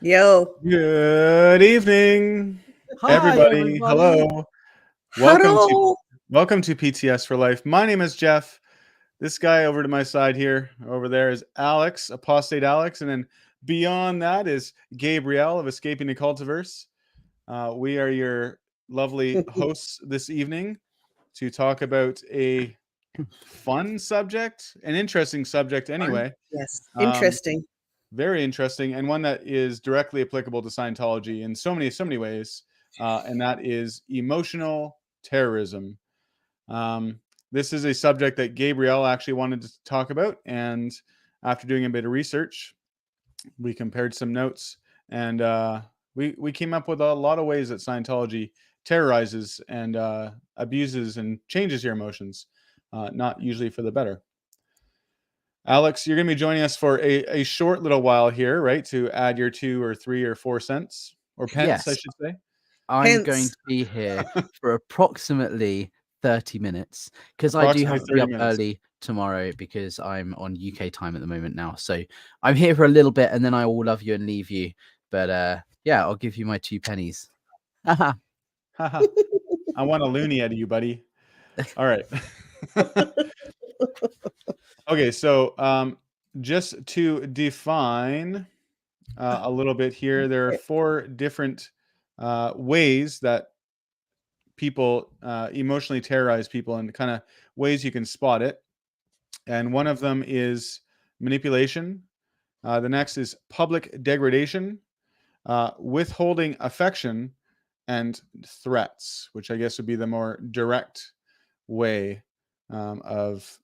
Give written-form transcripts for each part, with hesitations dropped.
Yo. Good evening, Hi, everybody. everybody. Hello. Welcome to Hello. welcome to PTS for Life. My name is Jeff. This guy over to my side here, over there is Alex, Apostate Alex, and then beyond that is Gabrielle of Escaping the Cultiverse. We are your lovely hosts this evening to talk about a fun subject, an interesting subject anyway. Yes. Um, Interesting. Very interesting, and one that is directly applicable to Scientology in so many ways, and that is emotional terrorism. Um, this is a subject that Gabrielle actually wanted to talk about, and after doing a bit of research, we compared some notes, and we came up with a lot of ways that Scientology terrorizes and abuses and changes your emotions, not usually for the better. Alex, you're going to be joining us for a short little while here, right? To add your 2 or 3 or 4 cents or pence, I Yes, should say. I'm going Pence. to be here for approximately 30 minutes because I do Approximately have to be 30 up minutes. early tomorrow because I'm on UK time at the moment now. So I'm here for a little bit and then I will love you and leave you. But yeah, I'll give you my 2 pennies. I want a loony out of you, buddy. All right. Okay, so just to define a little bit here, there are 4 different ways that people emotionally terrorize people and kind of ways you can spot it. And one of them is manipulation. The next is public degradation, withholding affection, and threats, which I guess would be the more direct way of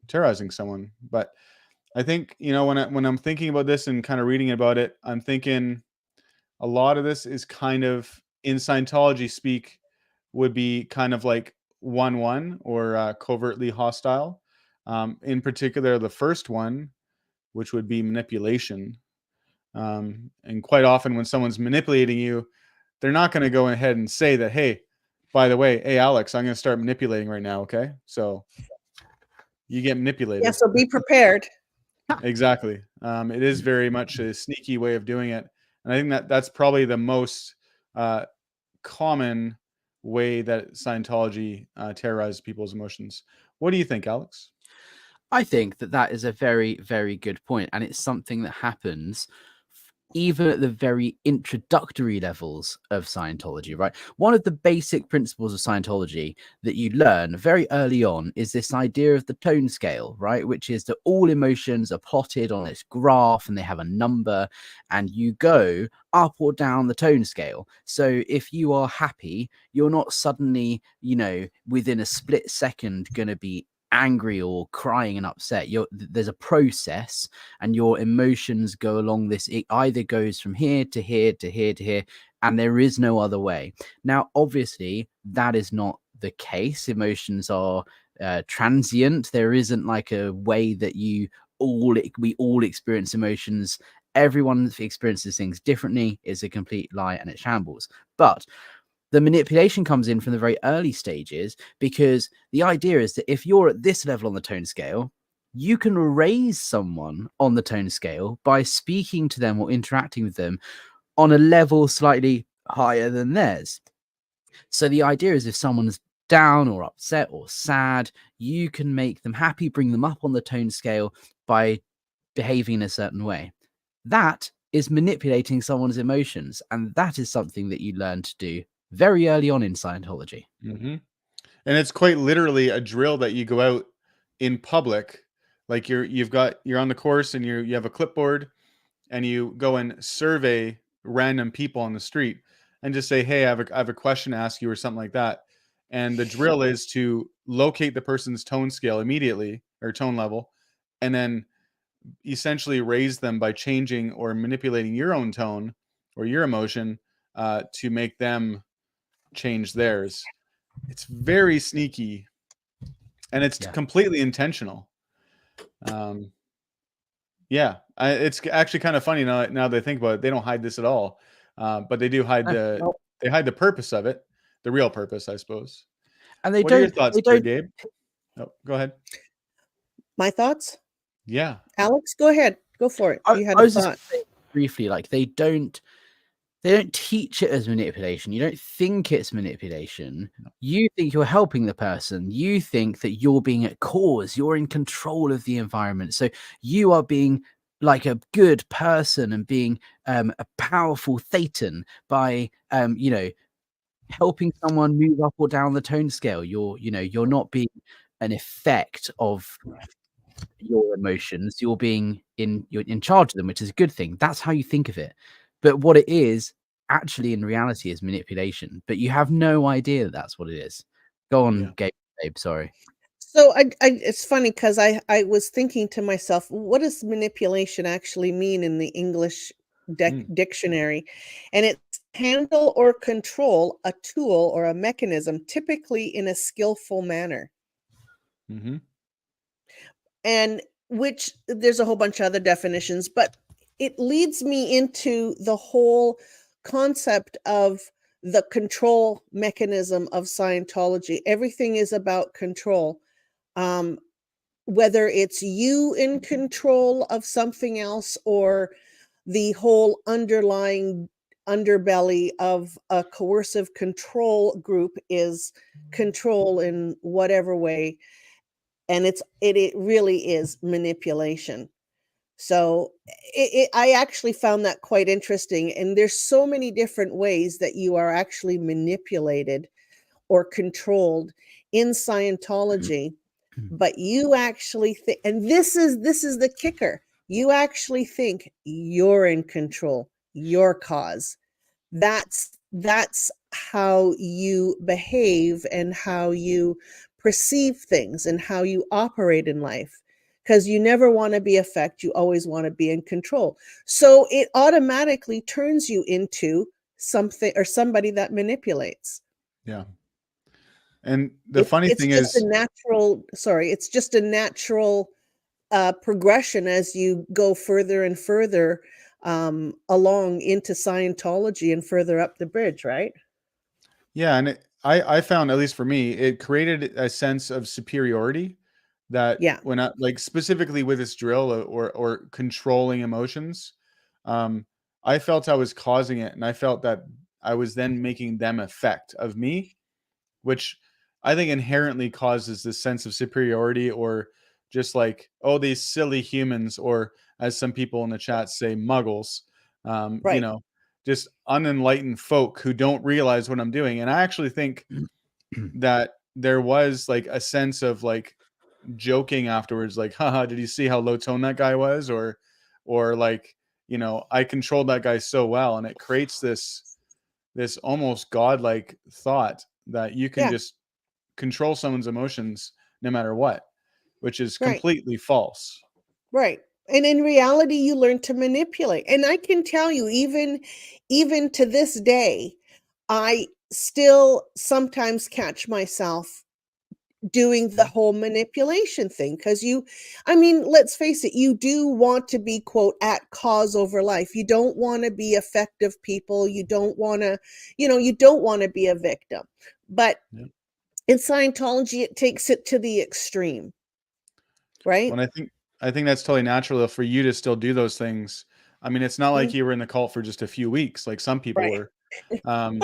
terrorizing someone. But I think when I'm thinking about this and kind of reading about it, I'm thinking a lot of this is kind of in Scientology speak would be kind of like 1-1 or covertly hostile. In particular, the first one, which would be manipulation. And quite often, when someone's manipulating you, they're not going to go ahead and say that, hey, by the way, hey, Alex, I'm going to start manipulating right now. Okay. So you get manipulated. Yeah, so be prepared. Exactly. It is very much a sneaky way of doing it. And I think that that's probably the most common way that Scientology terrorizes people's emotions. What do you think, Alex? I think that that is a very, very good point, and it's something that happens even at the very introductory levels of Scientology, right? One of the basic principles of Scientology that you learn very early on is this idea of the tone scale, right? Which is that all emotions are plotted on this graph and they have a number, and you go up or down the tone scale. So if you are happy, you're not suddenly, within a split second going to be angry or crying and upset. There's a process, and your emotions go along this. It either goes from here to here to here to here, and there is no other way. Now, obviously, that is not the case. Emotions are transient. There isn't like a way that we all experience emotions. Everyone experiences things differently. It's a complete lie and it shambles. But the manipulation comes in from the very early stages, because the idea is that if you're at this level on the tone scale, you can raise someone on the tone scale by speaking to them or interacting with them on a level slightly higher than theirs. So the idea is if someone's down or upset or sad, you can make them happy, bring them up on the tone scale by behaving in a certain way. That is manipulating someone's emotions, and that is something that you learn to do very early on in Scientology. Mm-hmm. And it's quite literally a drill that you go out in public, like you're on the course and you have a clipboard and you go and survey random people on the street and just say, hey, I have a question to ask you or something like that. And the drill is to locate the person's tone scale immediately, or tone level, and then essentially raise them by changing or manipulating your own tone or your emotion to make them change theirs. It's very sneaky, and it's Yeah. completely intentional. Yeah, it's actually kind of funny now that I think about it. They don't hide this at all, but they do hide Nope. the purpose of it, the real purpose, I suppose. And What are your they thoughts there, don't Gabe? Oh, go ahead. My thoughts? Yeah. Alex, go ahead. Go for it. I, You had I a was just thought. gonna say, briefly, like they don't teach it as manipulation. You don't think it's manipulation. You think you're helping the person. You think that you're being at cause. You're in control of the environment. So you are being like a good person and being a powerful thetan by helping someone move up or down the tone scale. You're not being an effect of your emotions. You're in charge of them, which is a good thing. That's how you think of it. But what it is actually in reality is manipulation. But you have no idea that that's what it is. Go on, Yeah. Gabe. Sorry. So it's funny because I was thinking to myself, what does manipulation actually mean in the English Mm. dictionary? And it's handle or control a tool or a mechanism, typically in a skillful manner. Hmm. And which there's a whole bunch of other definitions, but it leads me into the whole concept of the control mechanism of Scientology. Everything is about control. Um, whether it's you in control of something else or the whole underlying underbelly of a coercive control group is control in whatever way, and it really is manipulation. So I actually found that quite interesting, and there's so many different ways that you are actually manipulated or controlled in Scientology. But you actually think, and this is the kicker, you actually think you're in control, your cause. That's how you behave and how you perceive things and how you operate in life, because you never want to be effect, you always want to be in control. So it automatically turns you into something or somebody that manipulates. Yeah. And the funny It's thing just a is, natural progression as you go further and further along into Scientology and further up the bridge, right? yeah, and I found, at least for me, it created a sense of superiority that Yeah, when I, like, specifically with this drill or controlling emotions, um, I felt I was causing it, and I felt that I was then making them effect of me, which I think inherently causes this sense of superiority, or just like, oh, these silly humans, or as some people in the chat say, muggles, right. just unenlightened folk who don't realize what I'm doing. And I actually think that there was like a sense of like joking afterwards, like, haha, did you see how low tone that guy was? Or like, I controlled that guy so well. And it creates this almost godlike thought that you can Yeah, just control someone's emotions no matter what, which is right. completely false. Right. And in reality, you learn to manipulate. And I can tell you, even to this day, I still sometimes catch myself doing the Yeah. whole manipulation thing, because I mean, let's face it, you do want to be, quote, at cause over life. You don't want to be effective people. You don't want to, you don't want to be a victim. But Yeah. in Scientology, it takes it to the extreme, right? Well, I think that's totally natural for you to still do those things. I mean, it's not like Mm, you were in the cult for just a few weeks, like some people right. were. Um,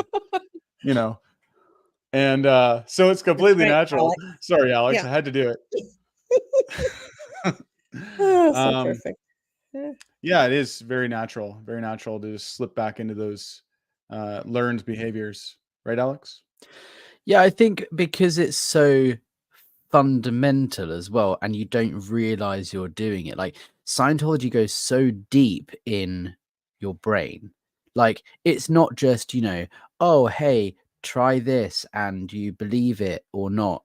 you know, and so it's That's completely right, natural. Alex. Sorry, Alex, Yeah. I had to do it. Oh, so um, perfect. Yeah. yeah, it is very natural to just slip back into those learned behaviors, right, Alex? Yeah, I think because it's so fundamental as well, and you don't realize you're doing it. Like Scientology goes so deep in your brain. Like it's not just, oh, hey, try this and you believe it or not,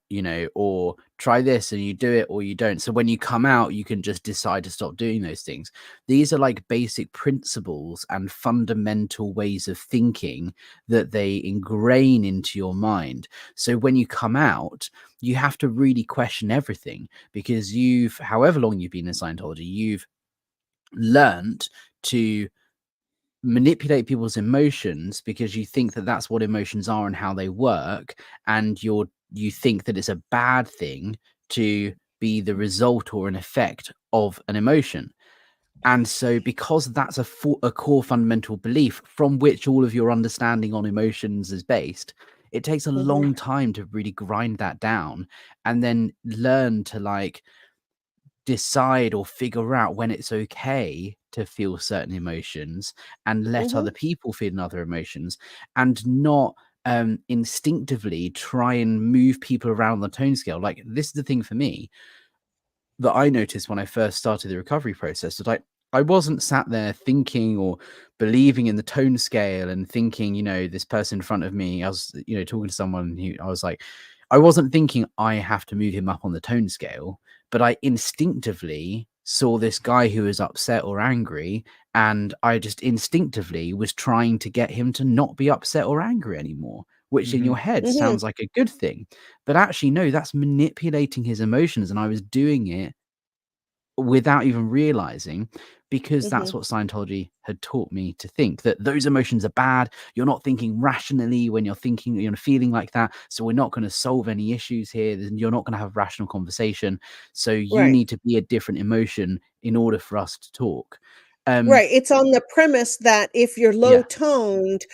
or try this and you do it or you don't. So when you come out, you can just decide to stop doing those things. These are like basic principles and fundamental ways of thinking that they ingrain into your mind. So when you come out, you have to really question everything, because however long you've been in Scientology, you've learned to manipulate people's emotions because you think that that's what emotions are and how they work, and you think that it's a bad thing to be the result or an effect of an emotion. And so, because that's a core fundamental belief from which all of your understanding on emotions is based, it takes a long time to really grind that down and then learn to like decide or figure out when it's okay to feel certain emotions and let other people feel other emotions, and not instinctively try and move people around the tone scale. Like, this is the thing for me that I noticed when I first started the recovery process, that I wasn't sat there thinking or believing in the tone scale and thinking, you know, this person in front of me, I was, you know, talking to someone who I was like, I wasn't thinking I have to move him up on the tone scale, but I instinctively saw this guy who was upset or angry, and I just instinctively was trying to get him to not be upset or angry anymore, which in your head sounds like a good thing. But actually, no, that's manipulating his emotions. And I was doing it without even realizing, because that's what Scientology had taught me to think, that those emotions are bad. You're not thinking rationally when you're thinking, you're feeling like that. So we're not going to solve any issues here. You're not going to have a rational conversation. So you Right. need to be a different emotion in order for us to talk. Right. It's on the premise that if you're low Yeah. toned,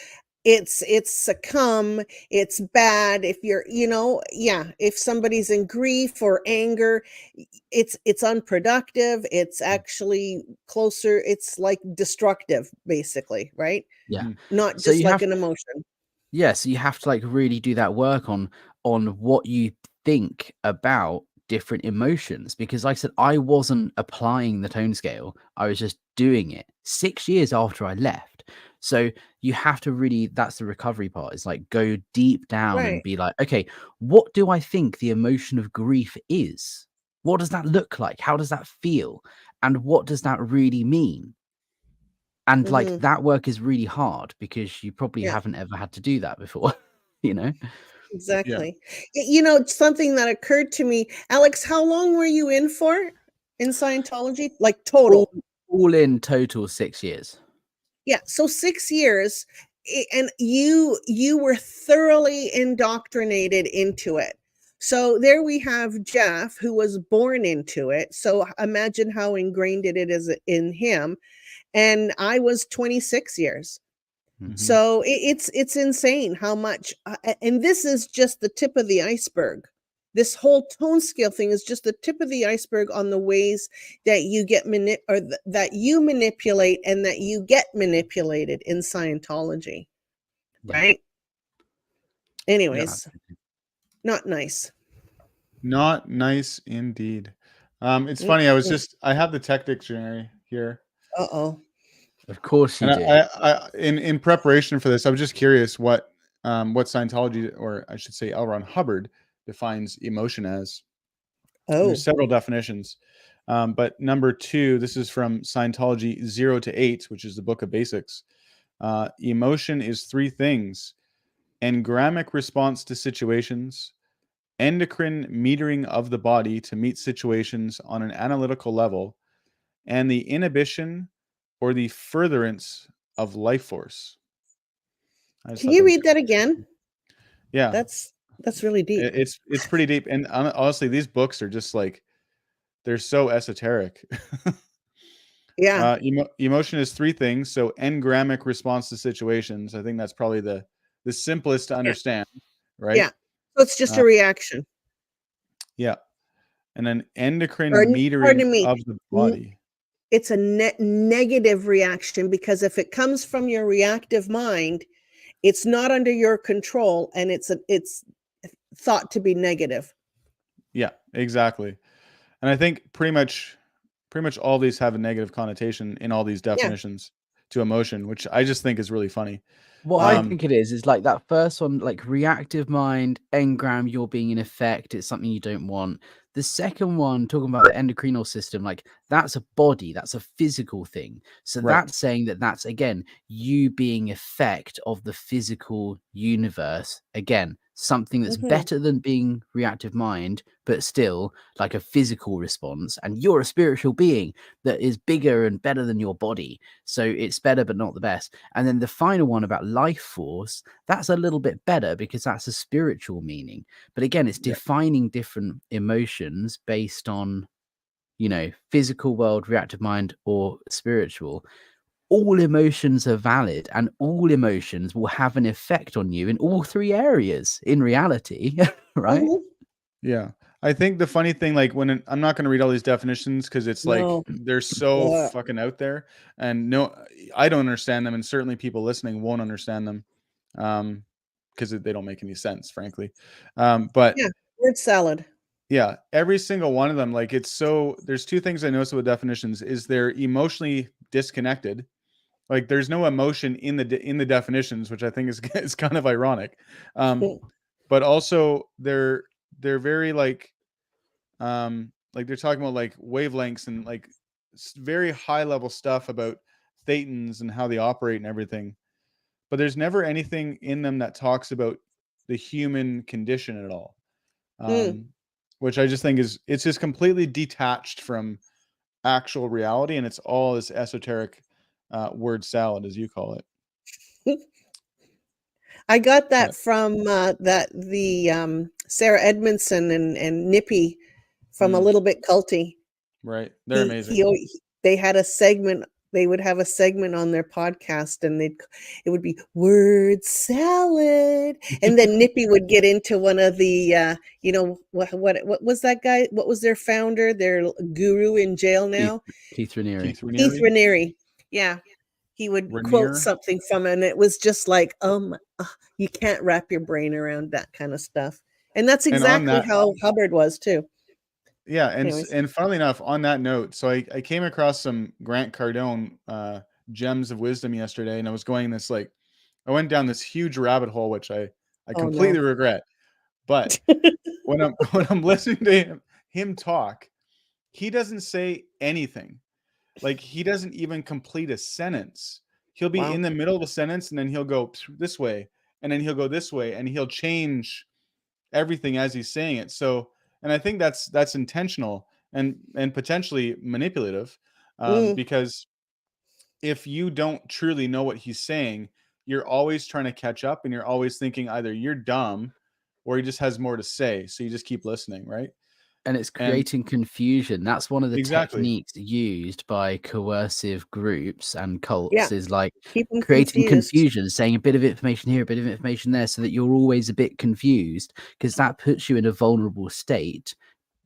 it's succumb, it's bad. If you're, if somebody's in grief or anger, it's unproductive. It's actually closer, it's like destructive, basically, right? Yeah. Not So just you like have an emotion. so you have to like really do that work on what you think about different emotions, because like I said, I wasn't applying the tone scale, I was just doing it 6 years after I left. So you have to really, that's the recovery part, is like go deep down and Right. be like, okay, what do I think the emotion of grief is? What does that look like? How does that feel? And what does that really mean? And like, that work is really hard because you probably Yeah. haven't ever had to do that before, you know? Yeah. Exactly. Something that occurred to me, Alex, how long were you in for in Scientology? Like All, total? all in total 6 years. Yeah, so 6 years, and you were thoroughly indoctrinated into it. So there we have Jeff, who was born into it. So imagine how ingrained it is in him. And I was 26 years. Mhm. So it's insane how much, and this is just the tip of the iceberg. This whole tone scale thing is just the tip of the iceberg on the ways that you get that you manipulate and that you get manipulated in Scientology, Yeah. right? Yeah. Anyways, not nice. Not nice indeed. It's Mm, funny. mm. I have the tech dictionary here, Uh-oh. Of course you and do. in preparation for this, I was just curious what Scientology, or I should say L. Ron Hubbard, defines emotion as. There's Oh. several definitions, but number 2, this is from Scientology 0 to 8, which is the Book of Basics. Emotion is 3 things: engrammic response to situations, endocrine metering of the body to meet situations on an analytical level, and the inhibition or the furtherance of life force. I just Can thought you that was read that cool. again? Yeah, That's really deep. it's pretty deep, and honestly, these books are just like, they're so esoteric. Yeah. Emotion is 3 things. So engrammic response to situations. I think that's probably the simplest to Yeah. understand, right? Yeah. So it's just Uh, a reaction. yeah, and then Or endocrine metering pardon me. of the body. It's a negative reaction, because if it comes from your reactive mind, it's not under your control, and it's thought to be negative. Yeah, exactly. And I think pretty much all these have a negative connotation in all these Yeah. definitions to emotion, which I just think is really funny. What I Um, think it is like that first one, like reactive mind, engram, you're being in effect, it's something you don't want. The second one, talking about the endocrinal system, like that's a body, that's a physical thing. So right. that's saying that that's again you being effect of the physical universe. Again, something that's Mhm. better than being reactive mind, but still like a physical response. And you're a spiritual being that is bigger and better than your body. So it's better, but not the best. And then the final one about life force, that's a little bit better because that's a spiritual meaning. But again, it's Yeah. defining different emotions based on, physical world, reactive mind, or spiritual, all emotions are valid and all emotions will have an effect on you in all three areas in reality. Right? Mhm. Yeah. I think the funny thing, like I'm not going to read all these definitions because it's like No. they're so Yeah. fucking out there, and no, I don't understand them, and certainly people listening won't understand them, because they don't make any sense, frankly. But Yeah. Word salad. yeah, every single one of them, like there's two things I noticed with definitions is they're emotionally disconnected. Like there's no emotion in the definitions, which I think is kind of ironic. But also they're very like they're talking about like wavelengths and like very high level stuff about thetans and how they operate and everything, but there's never anything in them that talks about the human condition at all. Mm. Which I just think it's just completely detached from actual reality, and it's all this esoteric word salad, as you call it. I got Yeah. that from Sarah Edmondson and Nippy from A Little Bit Culty. Right, they're amazing. They had a segment. They would have a segment on their podcast, and it would be word salad, and then Nippy would get into one of the what was that guy? What was their founder? Their guru in jail now? Keith Raniere. Keith Raniere. Yeah. He would quote something from it, and it was just like, you can't wrap your brain around that kind of stuff. And that's exactly how Hubbard was too. Yeah, Anyways. and funnily enough, on that note, so I came across some Grant Cardone gems of wisdom yesterday, and I was going this I went down this huge rabbit hole, which I completely regret. But when I'm listening to him talk, he doesn't say anything. Like he doesn't even complete a sentence. He'll be in the middle of a sentence, and then he'll go this way, and then he'll go this way, and he'll change everything as he's saying it. So, and I think that's intentional and potentially manipulative, because if you don't truly know what he's saying, you're always trying to catch up, and you're always thinking either you're dumb or he just has more to say. So you just keep listening, right? And it's creating confusion. That's one of the techniques used by coercive groups and cults, is like creating confusion, saying a bit of information here, a bit of information there, so that you're always a bit confused, because that puts you in a vulnerable state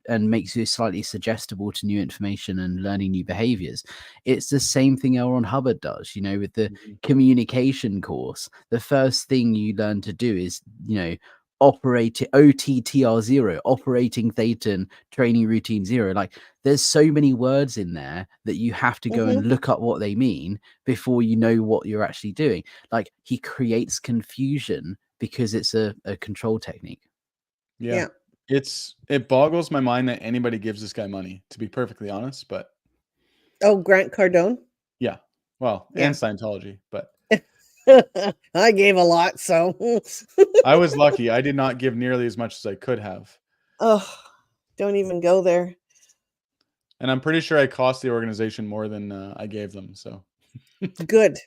and makes you slightly suggestible to new information and learning new behaviors. It's the same thing L. Ron Hubbard does, with the communication course. The first thing you learn to do is, operate OTTR 0, operating Thetan training routine 0. Like there's so many words in there that you have to go and look up what they mean before you know what you're actually doing. Like he creates confusion because it's a control technique. Yeah. It boggles my mind that anybody gives this guy money, to be perfectly honest. But Grant Cardone. Yeah. Well, and Scientology, but I gave a lot, so I was lucky. I did not give nearly as much as I could have. Oh, don't even go there. And I'm pretty sure I cost the organization more than I gave them. So good.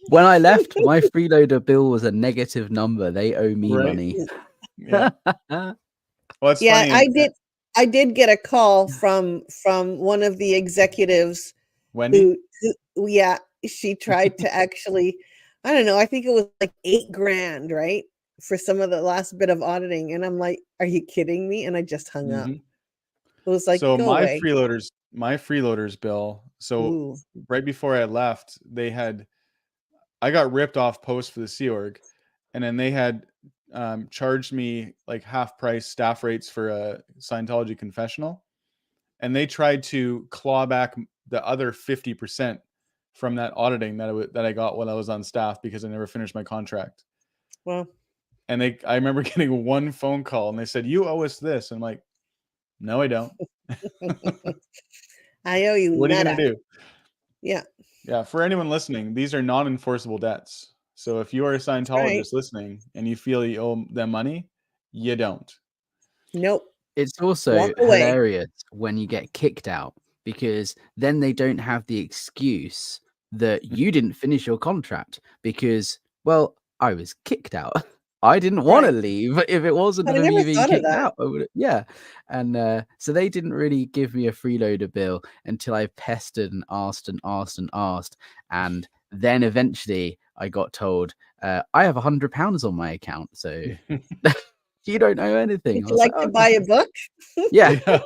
When I left, my freeloader bill was a negative number. They owe me money. Yeah. Well, it's funny. I did get a call from one of the executives. Wendy? Who she tried to actually, I don't know, I think it was like $8,000, right? For some of the last bit of auditing. And I'm like, are you kidding me? And I just hung up. It was like, so go my away. freeloaders bill. So right before I left, I got ripped off post for the Sea Org, and then they had charged me like half price staff rates for a Scientology confessional, and they tried to claw back the other 50% from that auditing that I got while I was on staff because I never finished my contract. Well, and I remember getting one phone call, and they said, "You owe us this." And I'm like, "No, I don't." I owe you. What are you gonna do? Yeah. Yeah. For anyone listening, these are non-enforceable debts. So if you are a Scientologist listening and you feel you owe them money, you don't. Nope. It's also hilarious when you get kicked out, because then they don't have the excuse that you didn't finish your contract because, well, I was kicked out. I didn't want to Right. leave. If it wasn't But I for never me being thought of kicked that. out, I would, yeah. And so they didn't really give me a freeloader bill until I pestered and asked and asked and asked. And then eventually I got told, I have £100 on my account. So you don't know anything. Would I you was like, like to okay. buy a book? Yeah. Yeah.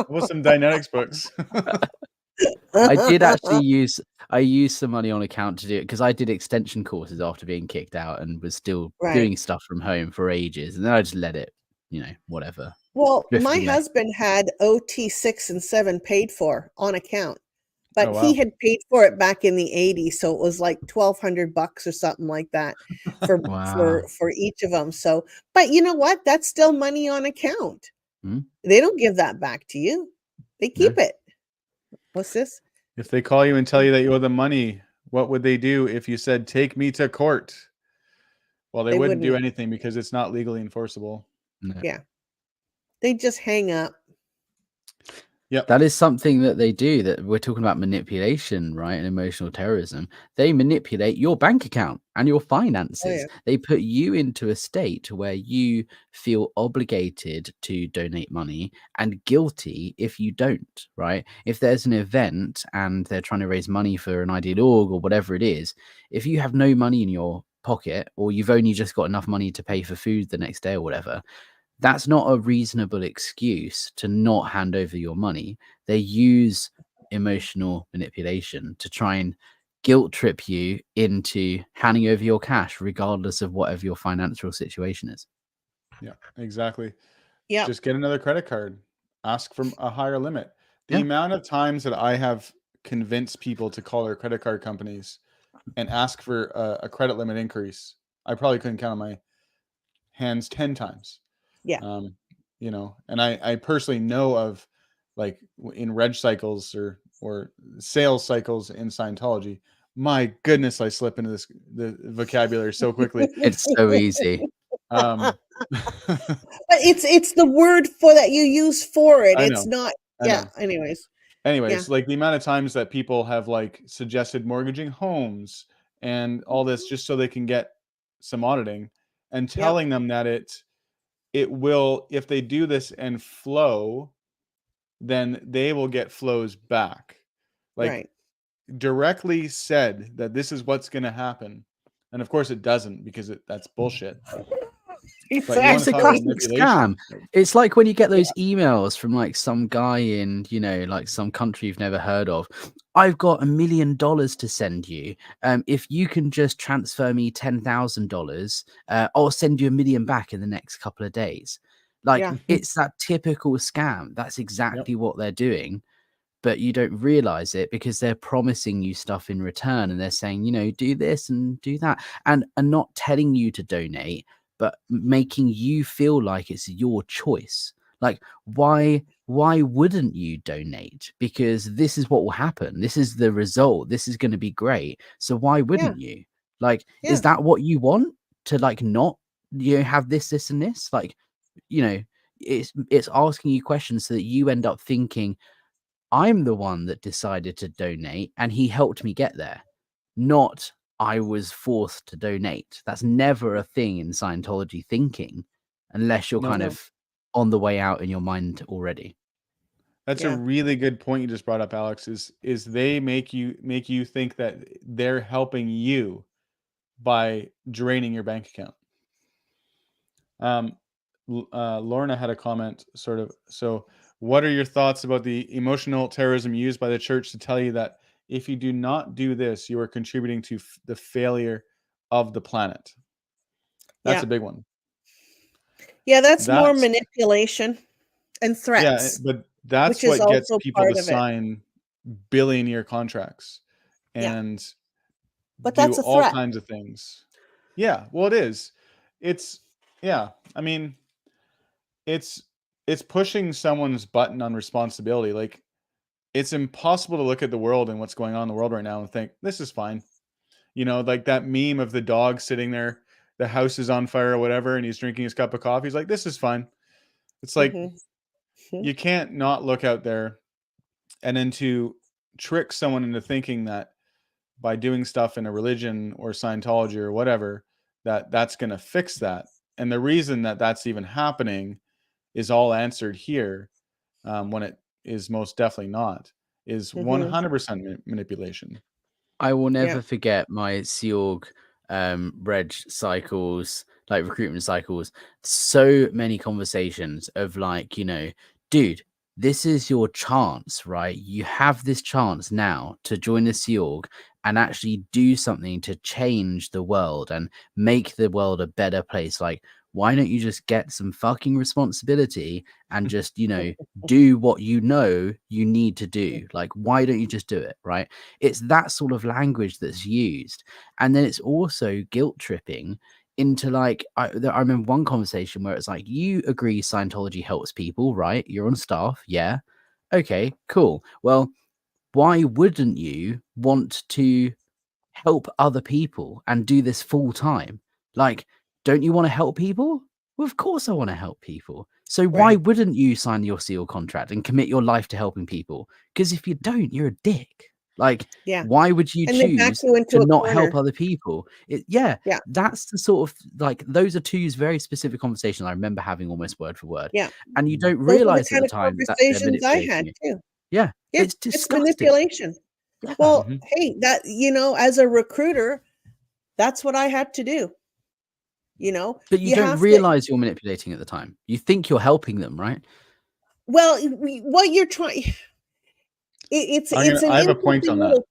With some Dynetics books. I did actually I used some money on account to do it because I did extension courses after being kicked out and was still Right. doing stuff from home for ages. And then I just let it, whatever. Well, Drifted my away. husband had OT 6 and 7 paid for on account, but Oh, he wow. had paid for it back in the 80s, so it was like $1,200 or something like that for Wow. for each of them. So, but you know what? That's still money on account. Hmm? They don't give that back to you. They keep No. it. What's this? If they call you and tell you that you owe them money, what would they do if you said, "Take me to court"? Well, they They wouldn't do wouldn't. anything because it's not legally enforceable. No. Yeah. They just hang up. Yep. That is something that they do, that we're talking about manipulation, right? And emotional terrorism. They manipulate your bank account and your Oh finances. yeah. They put you into a state where you feel obligated to donate money and guilty if you don't, right? If there's an event and they're trying to raise money for an ideal org or whatever it is, if you have no money in your pocket or you've only just got enough money to pay for food the next day or whatever, that's not a reasonable excuse to not hand over your money. They use emotional manipulation to try and guilt trip you into handing over your cash, regardless of whatever your financial situation is. Yeah, exactly. Yep. Just get another credit card. Ask for a higher limit. The Yeah. amount of times that I have convinced people to call their credit card companies and ask for a credit limit increase, I probably couldn't count on my hands 10 times. Yeah. And I personally know of, like, in reg cycles or sales cycles in Scientology. My goodness, I slip into the vocabulary so quickly. It's so easy. Um, But it's the word for that you use for it. I It's know, not. I Yeah. know. Anyways. Yeah. Anyways, like the amount of times that people have like suggested mortgaging homes and all this just so they can get some auditing, and Yep. telling them that it will, if they do this and flow, then they will get flows back. Like, Right. directly said that this is what's going to happen. And of course it doesn't, because that's bullshit. But you want It's to a talk about Exactly. classic scam. manipulation? It's like when you get those emails from like some guy in, like some country you've never heard of. I've got $1 million to send you. If you can just transfer me $10,000, I'll send you $1 million back in the next couple of days. Like, Yeah. it's that typical scam. That's Yep. exactly what they're doing. But you don't realize it because they're promising you stuff in return, and they're saying, do this and do that, and not telling you to donate, but making you feel like it's your choice. Like, why wouldn't you donate? Because this is what will happen. This is the result. This is going to be great. So why Yeah. wouldn't you? Like, Yeah. is that what you want? To like not have this and this? Like, it's asking you questions so that you end up thinking, I'm the one that decided to donate and he helped me get there, not I was forced to donate. That's never a thing in Scientology thinking, unless you're No, kind of on the way out in your mind already. that's a Yeah. really good point you just brought up, Alex. Is they make you think that they're helping you by draining your bank account. Lorna had a comment, sort of. So, what are your thoughts about the emotional terrorism used by the church to tell you that if you do not do this, you are contributing to the failure of the planet? That's Yeah. a big one. Yeah. That's more That's manipulation and Yeah, threats, but which that's is what gets also people to part of it. sign billionaire contracts Yeah. and But do that's a all threat. kinds of things. Yeah, well, it is. It's yeah. I mean, it's pushing someone's button on responsibility. Like, it's impossible to look at the world and what's going on in the world right now and think this is fine. Like that meme of the dog sitting there, the house is on fire or whatever, and he's drinking his cup of coffee. He's like, this is fine. It's like, Mm-hmm. you can't not look out there, and then to trick someone into thinking that by doing stuff in a religion or Scientology or whatever, that that's going to fix that. And the reason that that's even happening is all answered here, when it is most definitely not, is 100% manipulation. I will Yeah. never forget my Sea Org reg cycles, like recruitment cycles. So many conversations of like, you know, dude, this is your chance, right? You have this chance now to join the Sea Org and actually do something to change the world and make the world a better place. Like, why don't you just get some fucking responsibility and just, you know, do what you know you need to do? Like, why don't you just do it, right? It's that sort of language that's used. And then it's also guilt tripping into like, I remember one conversation where it's like, you agree Scientology helps people, right? You're on staff. Yeah. Okay, cool. Well, why wouldn't you want to help other people and do this full time? Like, don't you want to help people? Well, of course I want to help people. So why Right. wouldn't you sign your SEAL contract and commit your life to helping people? Because if you don't, you're a dick. Like, Yeah. why would you And they back choose you into to a not help corner. other people? Yeah, Yeah. that's the sort of like, those are two very specific conversations I remember having almost word for word. Yeah. And you don't Those are the realize at kind the of time that they're conversations I manipulating had you. too. Yeah, Yeah. it's It's disgusting. manipulation. Yeah. Well, Mhm. hey, that, you know, as a recruiter, that's what I had to do. You know, But you you don't have to, realize you're manipulating at the time. You think you're helping them, right? well, what you're trying, it's an I have a point interesting on that.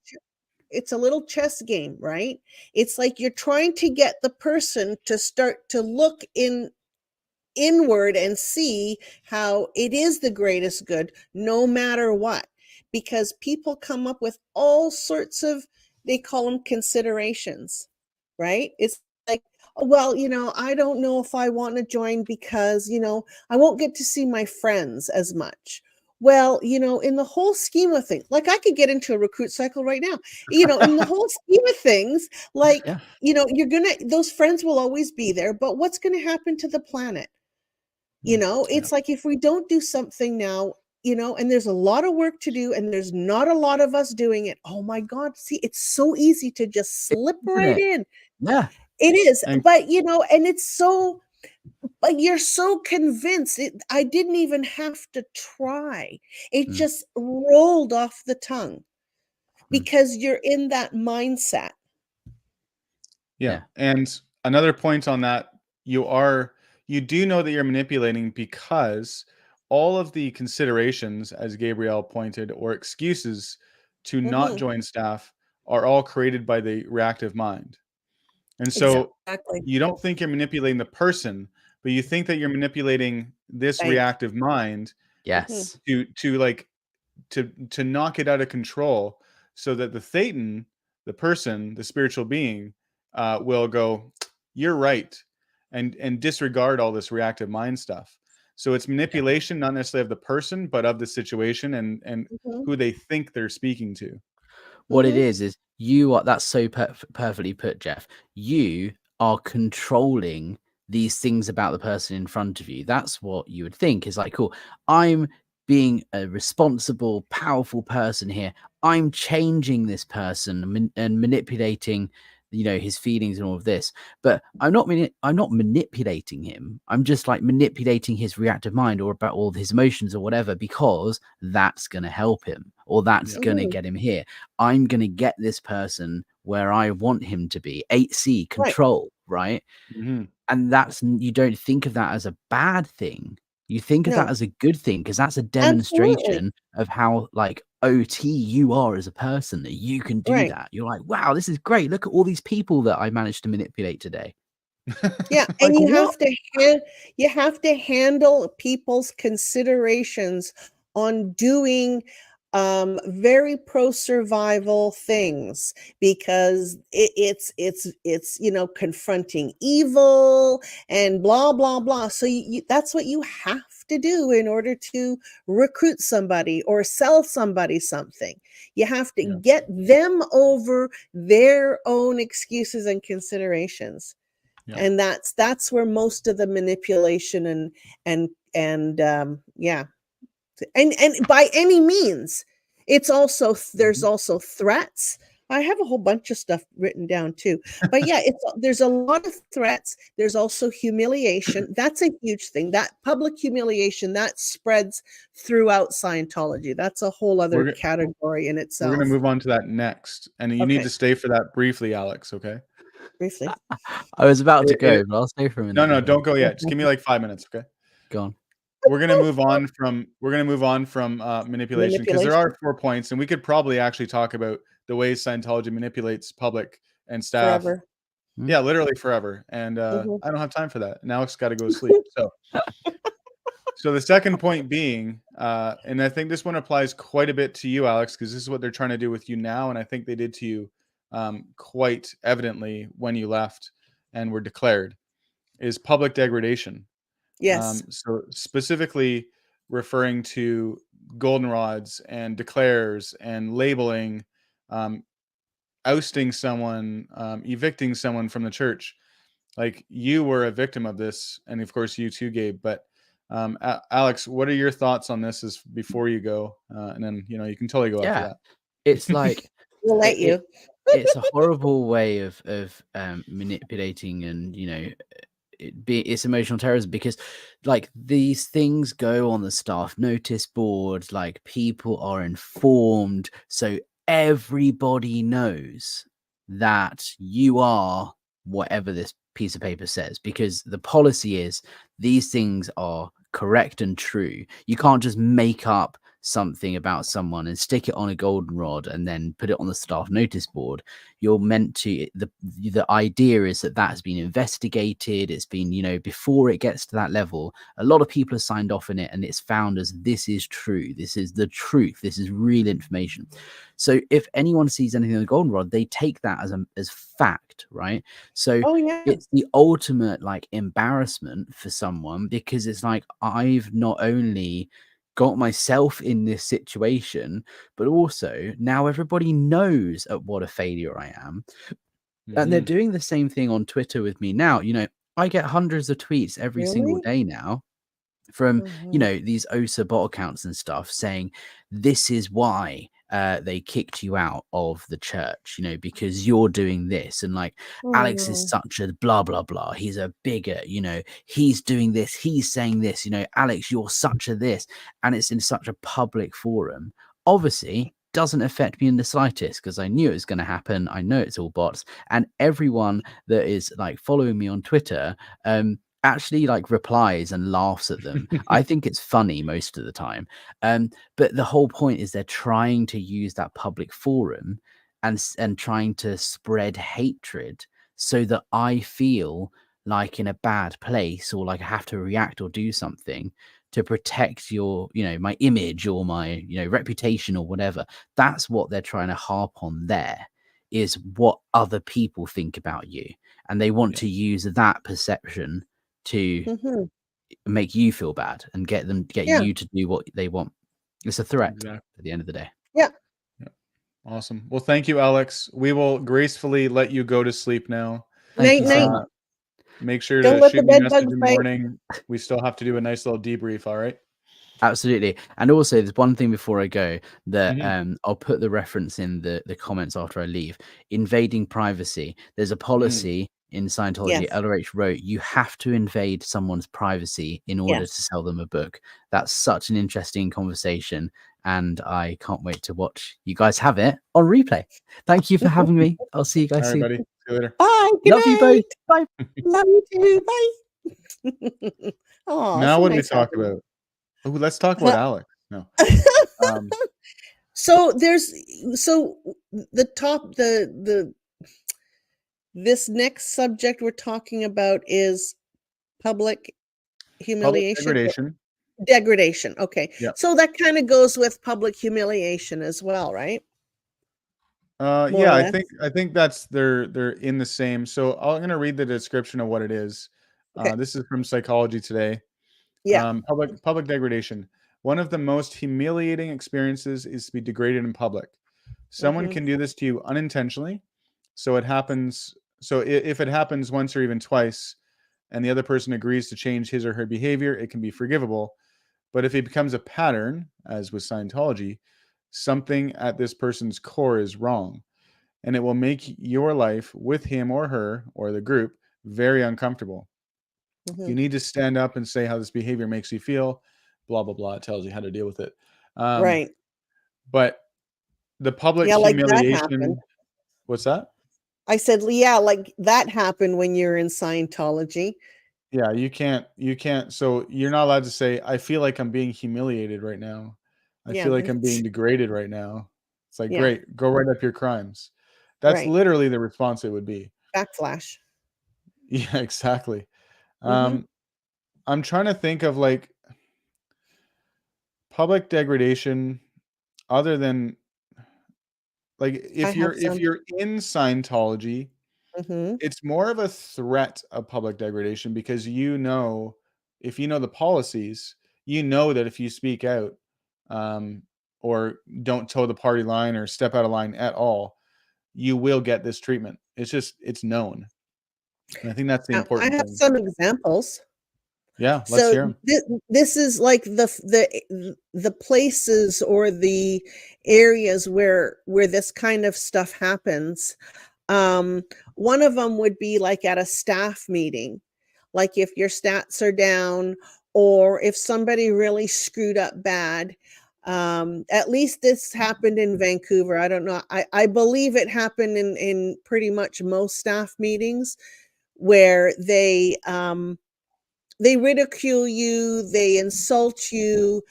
it's a little chess game, right? It's like you're trying to get the person to start to look inward and see how it is the greatest good no matter what, because people come up with all sorts of, they call them considerations, right? It's like, "Oh, well, you know, I don't know if I want to join because, you know, I won't get to see my friends as much." Well, you know, in the whole scheme of things, like I could get into a recruit cycle right now, you know, in the whole scheme of things, like, Yeah. you know, those friends will always be there, but what's going to happen to the planet? You know, Yeah. it's like if we don't do something now, you know, and there's a lot of work to do and there's not a lot of us doing it. Oh my God, see, it's so easy to just slip Isn't right it? in. Yeah. It is, And but you know, and it's so, but you're so convinced. I didn't even have to try. It Mm, just rolled off the tongue mm, because you're in that mindset. yeah. yeah. And another point on that, you do know that you're manipulating because all of the considerations, as Gabrielle pointed, or excuses to not Hmm. join staff are all created by the reactive mind. And so Exactly. you don't think you're manipulating the person, but you think that you're manipulating this Right. reactive mind Hmm. Yes. to like to knock it out of control, so that the thetan, the person, the spiritual being, will go, "You're right," and disregard all this reactive mind stuff. So it's Yeah. manipulation, not necessarily of the person, but of the situation and Hmm. who they think they're speaking to. What it Hmm. is you are, that's so perfectly put, Jeff. You are controlling these things about the person in front of you. That's what you would think is like, cool, I'm being a responsible, powerful person here. I'm changing this person and manipulating, you know, his feelings and all of this. But I'm not manipulating him. I'm just like manipulating his reactive mind or about all of his emotions or whatever, because that's going to help him or that's Yeah. going to Hmm. get him here. I'm going to get this person where I want him to be. 8C Right. control, right? Mhm. And you don't think of that as a bad thing. You think of that No, as a good thing because that's a absolutely. demonstration of how like OT you are as a person, that you can do Right. that. You're like, wow, this is great. Look at all these people that I managed to manipulate today. Yeah, and Like, what? you have to handle people's considerations on doing very pro survival things, because it's you know, confronting evil and blah blah blah. So that's what you have to do in order to recruit somebody or sell somebody something. You have to Yeah. get them over their own excuses and considerations, Yeah. and that's where most of the manipulation and yeah, and by any means, it's also, there's Mhm. also threats, I have a whole bunch of stuff written down too. But yeah, there's a lot of threats. There's also humiliation. That's a huge thing. That public humiliation that spreads throughout Scientology. That's a whole other We're category in we're itself. gonna move on to that next, and you need Okay, to stay for that briefly, Alex. Okay? briefly. I was about to It, go, it, but I'll stay for a minute. no, no, Maybe. don't go yet. Just give me like 5 minutes. Okay? Go on. We're gonna move on from manipulation, because there Manipulation are 4 points, and we could probably actually talk about the ways Scientology manipulates public and staff. forever. Yeah, literally forever. And Mhm. I don't have time for that. Now Alex got to go to sleep. So the second point being, and I think this one applies quite a bit to you, Alex, because this is what they're trying to do with you now, and I think they did to you quite evidently when you left and were declared, is public degradation. Yes. So specifically referring to goldenrods and declares and labeling, ousting someone, evicting someone from the church. Like, you were a victim of this, and of course you too, Gabe. But Alex, what are your thoughts on this? As before you go, and then you can totally go after Yeah, that. it's like We'll let it, you. it's a horrible way of manipulating, and it's emotional terrorism, because like these things go on the staff notice board, like people are informed, so everybody knows that you are whatever this piece of paper says, because the policy is these things are correct and true. You can't just make up something about someone and stick it on a goldenrod and then put it on the staff notice board. You're meant to, the idea is that has been investigated. It's been, before it gets to that level, a lot of people have signed off on it, and it's found as this is true, this is the truth, this is real information. So if anyone sees anything on the goldenrod, they take that as fact, right? So Oh yeah. it's the ultimate like embarrassment for someone, because it's like, I've not only got myself in this situation, but also now everybody knows at what a failure I am. And they're Mhm. doing the same thing on Twitter with me now. I get hundreds of tweets every single Really? day now from Mhm. these OSA bot accounts and stuff, saying this is why they kicked you out of the church, because you're doing this, and like Alex is Oh, such a blah blah blah, he's a bigot, he's doing this, he's saying this, Alex, you're such a this. And it's in such a public forum. Obviously doesn't affect me in the slightest, because I knew it was going to happen. I know it's all bots, and everyone that is like following me on Twitter actually like replies and laughs at them. I think it's funny most of the time. But the whole point is they're trying to use that public forum and trying to spread hatred, so that I feel like in a bad place, or like I have to react or do something to protect my image, or my reputation, or whatever. That's what they're trying to harp on there, is what other people think about you, and they want Yeah. to use that perception to mhm. make you feel bad and get Yeah. you to do what they want. It's a threat Exactly. at the end of the day. Yeah. Yeah. Awesome. Well, thank you, Alex. We will gracefully let you go to sleep now. Thank Night you so night. much. Make sure Don't to let the shoot me a bed message bugs in the bite. morning. We still have to do a nice little debrief. All right. Absolutely. And also there's one thing before I go that Mhm. I'll put the reference in the comments after I leave. Invading privacy. There's a Mm. policy in Scientology. Yes. LRH wrote, you have to invade someone's privacy in order to Yes. sell them a book. That's such an interesting conversation, and I can't wait to watch you guys have it on replay. Thank you for having me. I'll see you All guys right, soon. buddy. See you later. Bye. Good Love you both. night. Bye. Love you too. Bye. Oh, Now, so what do we nice talk having about? Oh, let's talk about you. Alex. No. Um, So the top the this next subject we're talking about is public Public humiliation or degradation. degradation. Okay. Yeah. So that kind of goes with public humiliation as well, right? More or Yeah, less. I think that's they're in the same. So I'm gonna read the description of what it is. Okay. This is from Psychology Today. Yeah. Public degradation. One of the most humiliating experiences is to be degraded in public. Someone Mhm. can do this to you unintentionally. So it happens. So if it happens once or even twice, and the other person agrees to change his or her behavior, it can be forgivable. But if it becomes a pattern, as with Scientology, something at this person's core is wrong. and it will make your life with him or her or the group very uncomfortable. You need to stand up and say how this behavior makes you feel, blah, blah, blah. It tells you how to deal with it. Right. But the public Yeah, like that happened. humiliation, what's that? I said, yeah, like that happened when you're in Scientology. Yeah, you can't. So you're not allowed to say, I feel like I'm being humiliated right now. I Yeah. feel like I'm being degraded right now. It's like, Yeah. great, go write up your crimes. That's Right. literally the response it would be. Backflash. Yeah, exactly. Mm-hmm. I'm trying to think of like public degradation other than like I have if some. you're in Scientology, Mm-hmm. it's more of a threat of public degradation because if you know the policies, you know that if you speak out um, or don't toe the party line or step out of line at all, you will get this treatment. It's known. And I think that's the Now, I important have thing. some examples. Yeah, let's So hear them. this is like the places or the areas where this kind of stuff happens. Um, One of them would be like at a staff meeting, like if your stats are down or if somebody really screwed up bad. At least this happened in Vancouver. I don't know. I believe it happened in pretty much most staff meetings where they ridicule you, they insult you.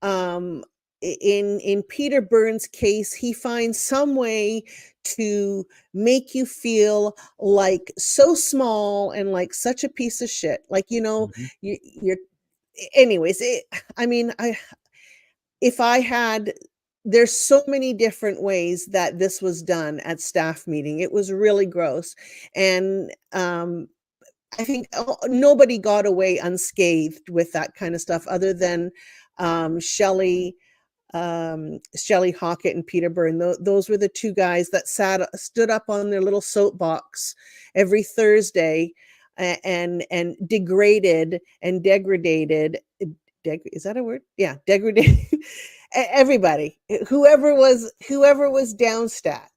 Um, in Peter Burns' case, he finds some way to make you feel like so small and like such a piece of shit. Like Mhm. you're. Anyways, I mean, if I had. There's so many different ways that this was done at staff meeting. It was really gross, and I think nobody got away unscathed with that kind of stuff other than Shelley, Shelley Hockett and Peter Byrne. Those were the two guys that stood up on their little soapbox every Thursday and degraded and degraded. Is that a word? Yeah, degraded everybody, whoever was downstat,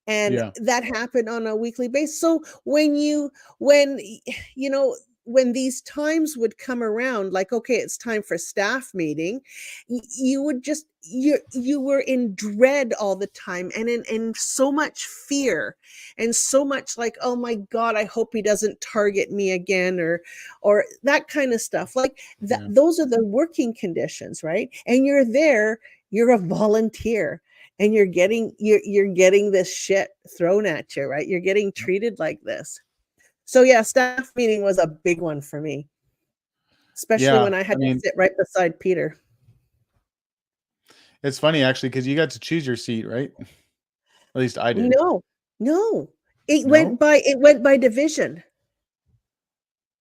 and Yeah. that happened on a weekly basis. So when you know when these times would come around, like, okay, it's time for staff meeting, you would just you were in dread all the time and in so much fear and so much like, oh my god, I hope he doesn't target me again, or that kind of stuff. Like that, Yeah. those are the working conditions, right? And you're there, you're a volunteer, and you're getting this shit thrown at you, right? You're getting treated like this. So yeah, staff meeting was a big one for me, especially Yeah. when I I had to mean, sit right beside Peter. it's funny actually because you got to choose your seat, right? At least I did. No, no. No? It went by division.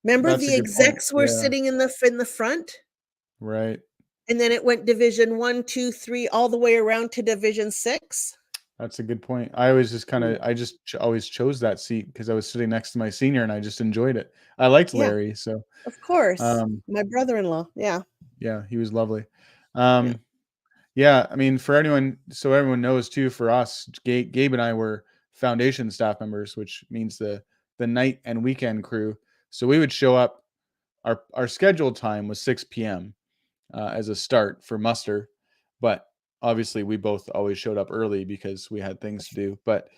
Remember That's a the good point. execs were Yeah. sitting in the front, Right. and then it went division 1, 2, 3, all the way around to division 6. That's a good point. I always just kinda I just always chose that seat because I was sitting next to my senior and I just enjoyed it. I liked Yeah, Larry, so, of course. um, My brother-in-law. Yeah. yeah, he was lovely. Yeah. Um, yeah, I mean, for anyone so everyone knows too, for us, Gabe and I were foundation staff members, which means the night and weekend crew. So we would show up our scheduled time was 6 p.m. As a start for muster, but obviously we both always showed up early because we had things to do. But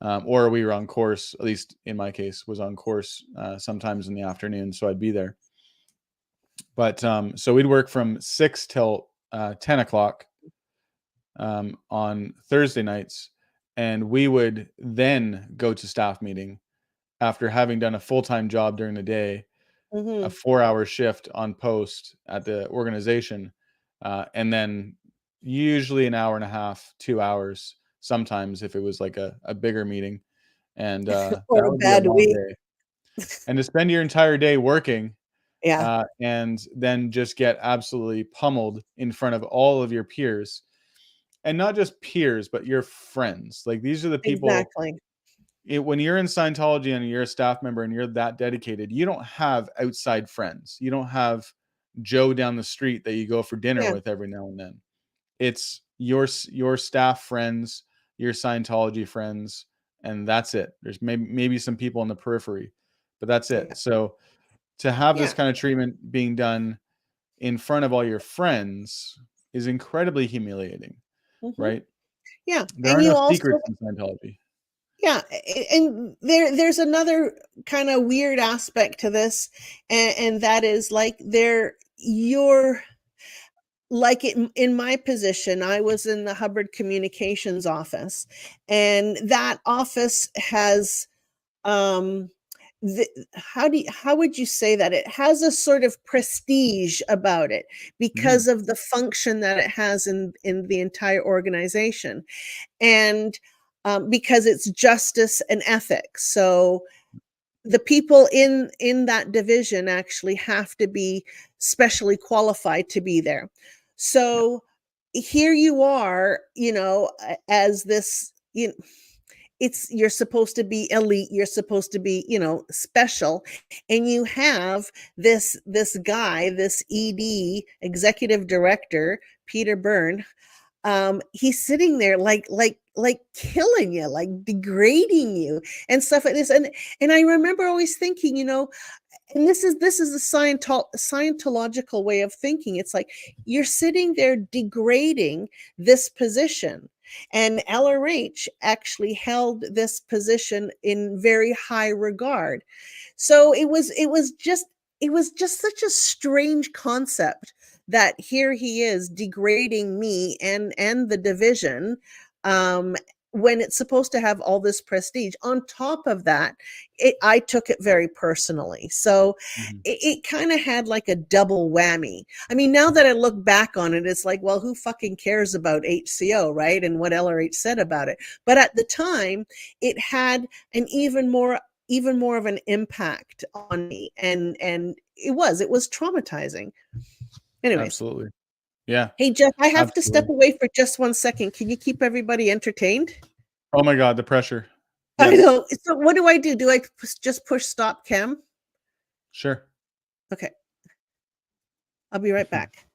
or we were on course. At least in my case, was on course sometimes in the afternoon, so I'd be there. But so we'd work from 6 till 10 o'clock on Thursday nights, and we would then go to staff meeting after having done a full time job during the day, a Mhm. 4 hour shift on post at the organization, and then usually an hour and a half, 2 hours, sometimes if it was like a bigger meeting. And that Or a would be a bad long week. day. And to spend your entire day working Yeah. and then just get absolutely pummeled in front of all of your peers, and not just peers, but your friends. Like these are the people Exactly. when you're in Scientology and you're a staff member and you're that dedicated, you don't have outside friends. You don't have Joe down the street that you go for dinner Yeah. with every now and then. It's your staff friends, your Scientology friends, and that's it. There's maybe some people in the periphery, but that's it. Yeah. So to have this Yeah. kind of treatment being done in front of all your friends is incredibly humiliating, right? Yeah. There And are you no also, secrets in Scientology. yeah, and there's another kind of weird aspect to this, and that is like you're like in my position, I was in the Hubbard Communications office, and that office has um how would you say that it has a sort of prestige about it Mm, because of the function that it has in the entire organization, and because it's justice and ethics. So the people in that division actually have to be specially qualified to be there. yeah. So here you are, as this, you're supposed to be elite, you're supposed to be, special, and you have this guy, this executive director, Peter Byrne. He's sitting there like killing you, like degrading you and stuff like this. And I remember always thinking, and this is a Scientological way of thinking. It's like you're sitting there degrading this position. And LRH actually held this position in very high regard. So it was just such a strange concept that here he is degrading me and the division, um, when it's supposed to have all this prestige. On top of that, I took it very personally. So Mhm. it kind of had like a double whammy. I mean, now that I look back on it, it's like, well, who fucking cares about HCO, right? And what LRH said about it. But at the time, it had an even more of an impact on me, and it was traumatizing. Anyways, Absolutely. Yeah, hey Jeff, I have to step absolutely. away for just 1 second. Can you keep everybody entertained? Oh my God, the pressure. I Yes, know. So what do? Do I just push stop cam? sure. Okay, I'll be right back.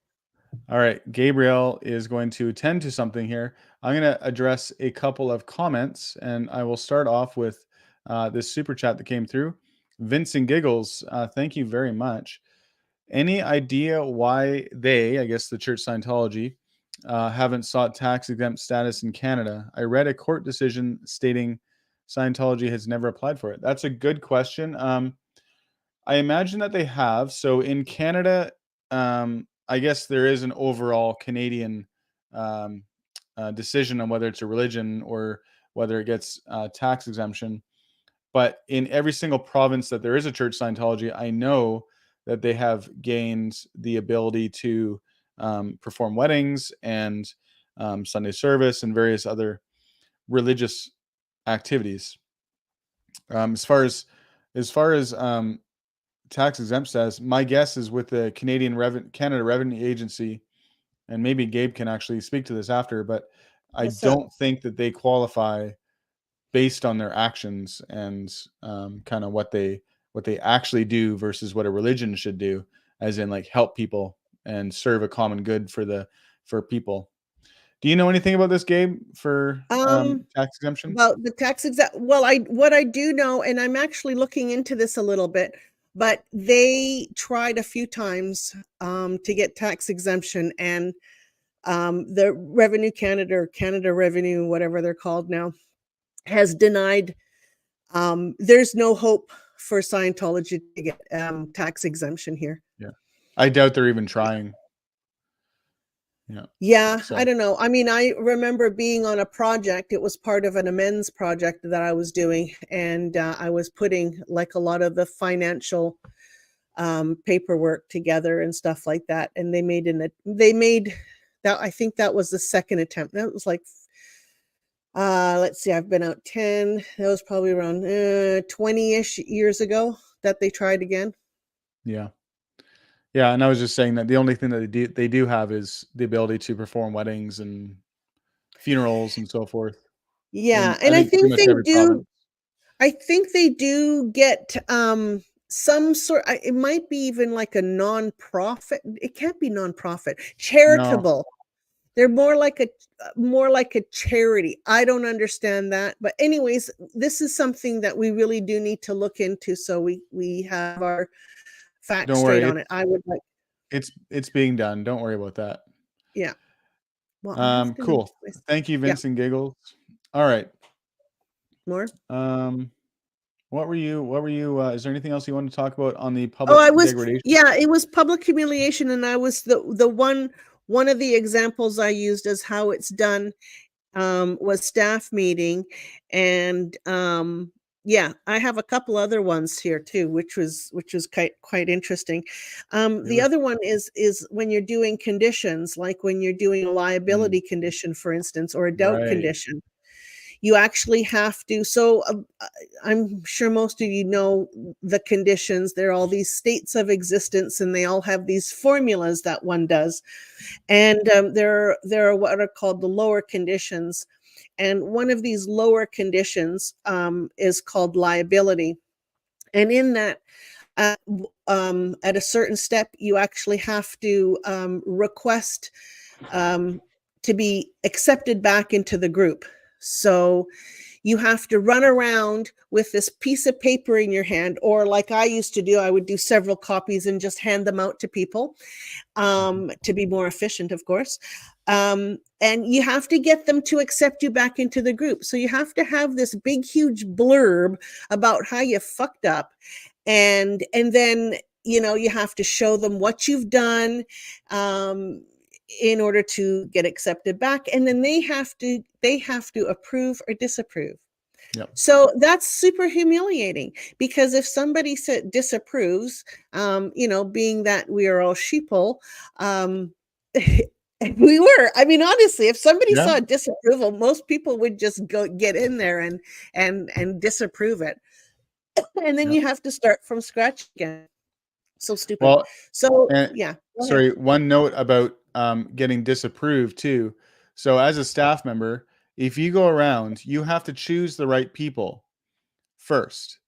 All right, Gabriel is going to tend to something here. I'm going to address a couple of comments, and I will start off with this super chat that came through. Vincent Giggles, thank you very much. Any idea why they, I guess the Church Scientology, haven't sought tax exempt status in Canada? I read a court decision stating Scientology has never applied for it. That's a good question. I imagine that they have. So in Canada, I guess there is an overall Canadian um, decision on whether it's a religion or whether it gets tax exemption. But in every single province that there is a Church Scientology, I know that they have gained the ability to perform weddings and Sunday service and various other religious activities. As far as tax exempt status, my guess is with the Canada Revenue Agency, and maybe Gabe can actually speak to this after, but I What's up? don't think that they qualify based on their actions and kind of what they actually do versus what a religion should do, as in like help people and serve a common good for people. Do you know anything about this, Gabe, for tax exemption? About the tax exempt. Well, what I do know, and I'm actually looking into this a little bit, but they tried a few times to get tax exemption, and the Revenue Canada, or Canada Revenue, whatever they're called now, has denied. There's no hope for Scientology to get tax exemption here. Yeah, I doubt they're even trying. Yeah, Yeah, I so don't know. I mean, I remember being on a project. It was part of an amends project that I was doing, and I was putting like a lot of the financial paperwork together and stuff like that. And they made that. I think that was the second attempt. That was like, let's see, I've been out 10. That was probably around 20-ish years ago that they tried again. yeah. Yeah, and I was just saying that the only thing that they do have is the ability to perform weddings and funerals and so forth Yeah, in, I and think, pretty much every province. I think they do get some sort. It might be even like a nonprofit. It can't be nonprofit. No, Charitable. They're more like a charity. I don't understand that. But anyways, this is something that we really do need to look into, so we have our facts Don't straight worry, on it. I would like, it's being done. Don't worry about that. yeah. Well, I have to know Cool. Thank you, Yeah. Vincent Giggles. All right. more. What were you is there anything else you want to talk about on the Oh, public degradation? yeah, it was public humiliation, and I was the one of the examples I used as how it's done was staff meeting, and yeah, I have a couple other ones here too, which was quite interesting. The other one is when you're doing conditions, like when you're doing a liability condition, for instance, or a doubt Right. condition. You actually have to. So I'm sure most of you know the conditions. There are all these states of existence, and they all have these formulas that one does. And there are what are called the lower conditions. And one of these lower conditions is called liability. And in that, at a certain step, you actually have to request to be accepted back into the group. So you have to run around with this piece of paper in your hand, or like I used to do, I would do several copies and just hand them out to people to be more efficient, of course. And you have to get them to accept you back into the group. So you have to have this big, huge blurb about how you fucked up. And then, you have to show them what you've done in order to get accepted back. And then they have to approve or disapprove. Yep. So that's super humiliating, because if somebody disapproves, being that we are all sheeple, we were. I mean, honestly, if somebody saw disapproval, most people would just get in there and disapprove it. And then you have to start from scratch again. So stupid. Well, so yeah. Sorry, one note about getting disapproved too. So as a staff member, if you go around, you have to choose the right people first.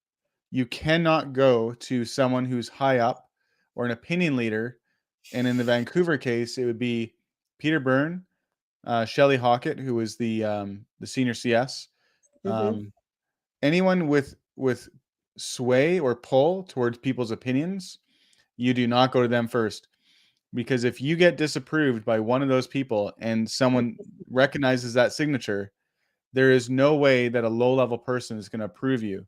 You cannot go to someone who's high up or an opinion leader. And in the Vancouver case, it would be Peter Byrne, Shelley Hockett, who was the senior CS. Anyone with sway or pull towards people's opinions, you do not go to them first. Because if you get disapproved by one of those people and someone recognizes that signature, there is no way that a low-level person is going to approve you.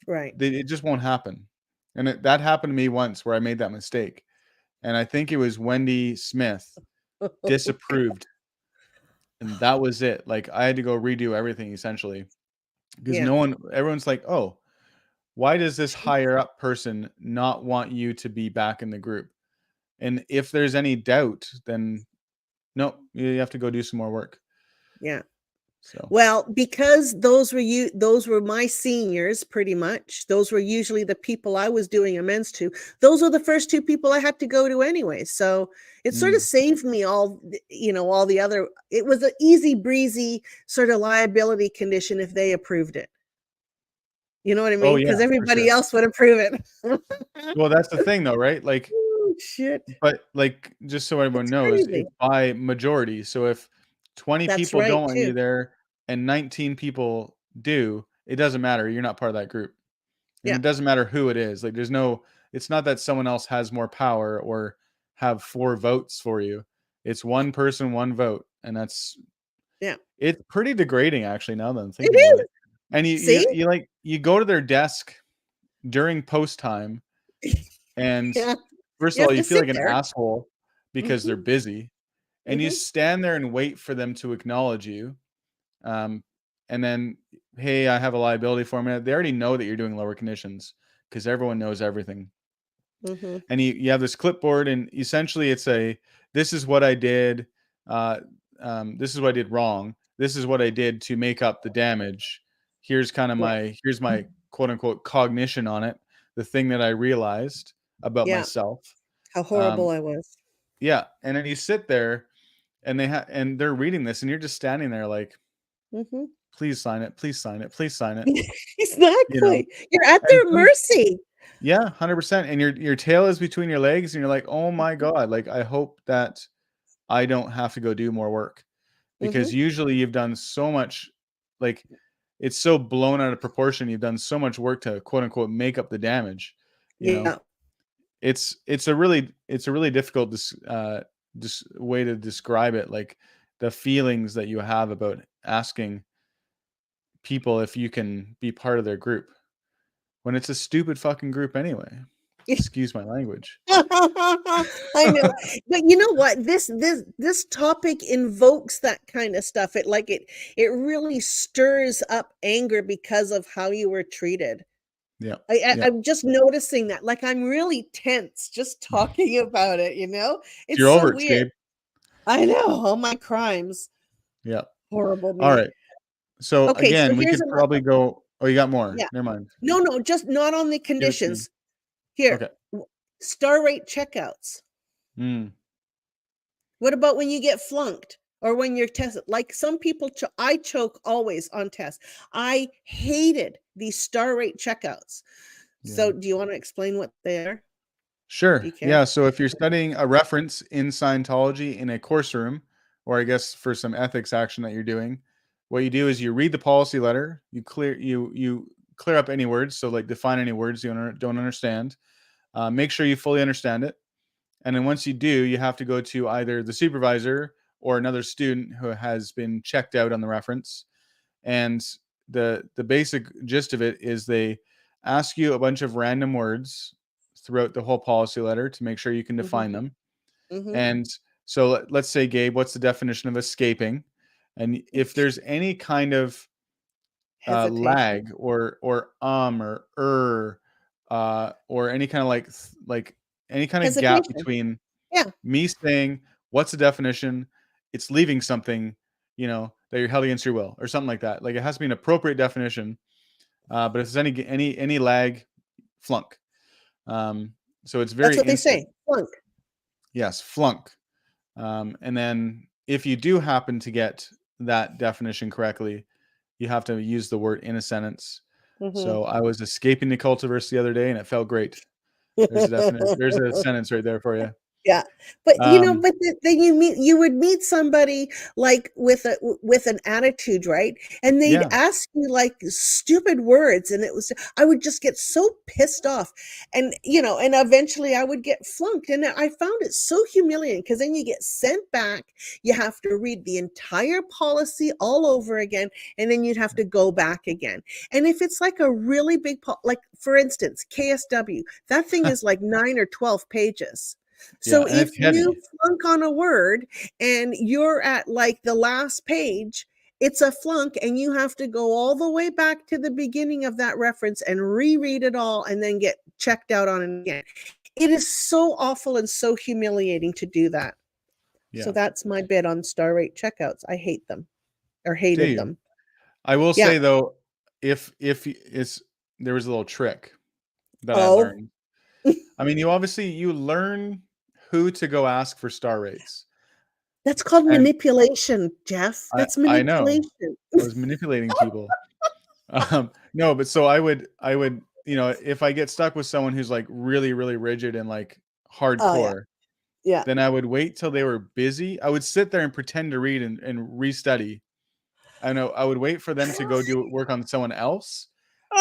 Right. It just won't happen. And that happened to me once where I made that mistake. And I think it was Wendy Smith disapproved. And that was it. Like, I had to go redo everything essentially. Because everyone's like, oh, why does this higher up person not want you to be back in the group? And if there's any doubt, then no, you have to go do some more work. Yeah. So, well, because those were my seniors, pretty much. Those were usually the people I was doing amends to. Those were the first two people I had to go to anyway. So it sort of saved me all the other. It was an easy breezy sort of liability condition if they approved it. You know what I mean? Because everybody else would approve it. Well, that's the thing though, right? Like, shit. But like, just so everyone knows, it's by majority. So if 20 people don't want you there and 19 people do, it doesn't matter. You're not part of that group. And it doesn't matter who it is. Like, it's not that someone else has more power or have 4 votes for you. It's one person, one vote. And that's, it's pretty degrading actually, now that I'm thinking about it. And you go to their desk during post time and first of all, you feel like an asshole because they're busy, and you stand there and wait for them to acknowledge you. And then, hey, I have a liability for me. They already know that you're doing lower conditions because everyone knows everything. And you have this clipboard, and essentially it's this is what I did. This is what I did wrong. This is what I did to make up the damage. Here's kind of here's my quote unquote cognition on it. The thing that I realized about myself, how horrible I was. Yeah. And then you sit there and they're reading this and you're just standing there like, please sign it, please sign it, please sign it. Exactly. You're at their mercy. Yeah, 100%. And your tail is between your legs and you're like, oh my God, like I hope that I don't have to go do more work, because Mhm. usually you've done so much, like, it's so blown out of proportion. You've done so much work to quote unquote make up the damage. You know, Yeah. it's a really difficult way to describe it. Like the feelings that you have about asking people if you can be part of their group when it's a stupid fucking group anyway. Excuse my language. I know. But you know what? This topic invokes that kind of stuff. It really stirs up anger because of how you were treated. Yeah. I Yeah. I'm just noticing that. Like, I'm really tense just talking about it, you know? It's You're so over it, weird. Gabe. I know, all my crimes. Yeah. Horrible All me. right. So Okay, so again, we here's could another. probably go. Oh, you got more. Yeah. Never mind. No, no, just not on the Give it to me. conditions. Here, Okay. star rate checkouts. Mm. What about when you get flunked or when you're tested? Like some people, I choke always on tests. I hated these star rate checkouts. Yeah. So, do you want to explain what they are? Do Sure. you care? Yeah. So if you're studying a reference in Scientology in a course room, or I guess for some ethics action that you're doing, what you do is you read the policy letter, you clear up any words, so like define any words you don't understand, make sure you fully understand it, and then once you do, you have to go to either the supervisor or another student who has been checked out on the reference. And the basic gist of it is they ask you a bunch of random words throughout the whole policy letter to make sure you can define Mhm. them. Mhm. And so let's say, Gabe, what's the definition of escaping? And if there's any kind of Hesitation. lag or any kind of like any kind of gap Hesitation. between Yeah, me saying what's the definition, it's leaving something, that you're held against your will or something like that. Like it has to be an appropriate definition. But if there's any lag, flunk. So it's that's very what they instant. say. Flunk. Yes, flunk. And then if you do happen to get that definition correctly, you have to use the word in a sentence. Mhm. So I was escaping the cultiverse the other day, and it felt great. There's a definite. There's a sentence right there for you. Yeah, but, Um, then you would meet somebody, like, with an attitude, right? And they'd yeah, ask you, like, stupid words, and I would just get so pissed off, and eventually I would get flunked, and I found it so humiliating because then you get sent back, you have to read the entire policy all over again, and then you'd have to go back again. And if it's like a really big like, for instance, KSW, that thing is like 9 or 12 pages. yeah, So and if it's you heavy. flunk on a word and you're at like the last page, it's a flunk and you have to go all the way back to the beginning of that reference and reread it all and then get checked out on it again. It is so awful and so humiliating to do that. So Yeah. that's my bit on star rate checkouts. I hate them or Do hated you? them. I will Yeah. say though, if it's there was a little trick that I Oh, learned. I mean, you learn who to go ask for star rates, that's called and manipulation, Jeff. That's I know manipulation. I was manipulating people. No, but so I would, if I get stuck with someone who's like really, really rigid and like Oh, yeah. hardcore, Yeah. then I would wait till they were busy. I would sit there and pretend to read and restudy. I know I would wait for them to go do work on someone else,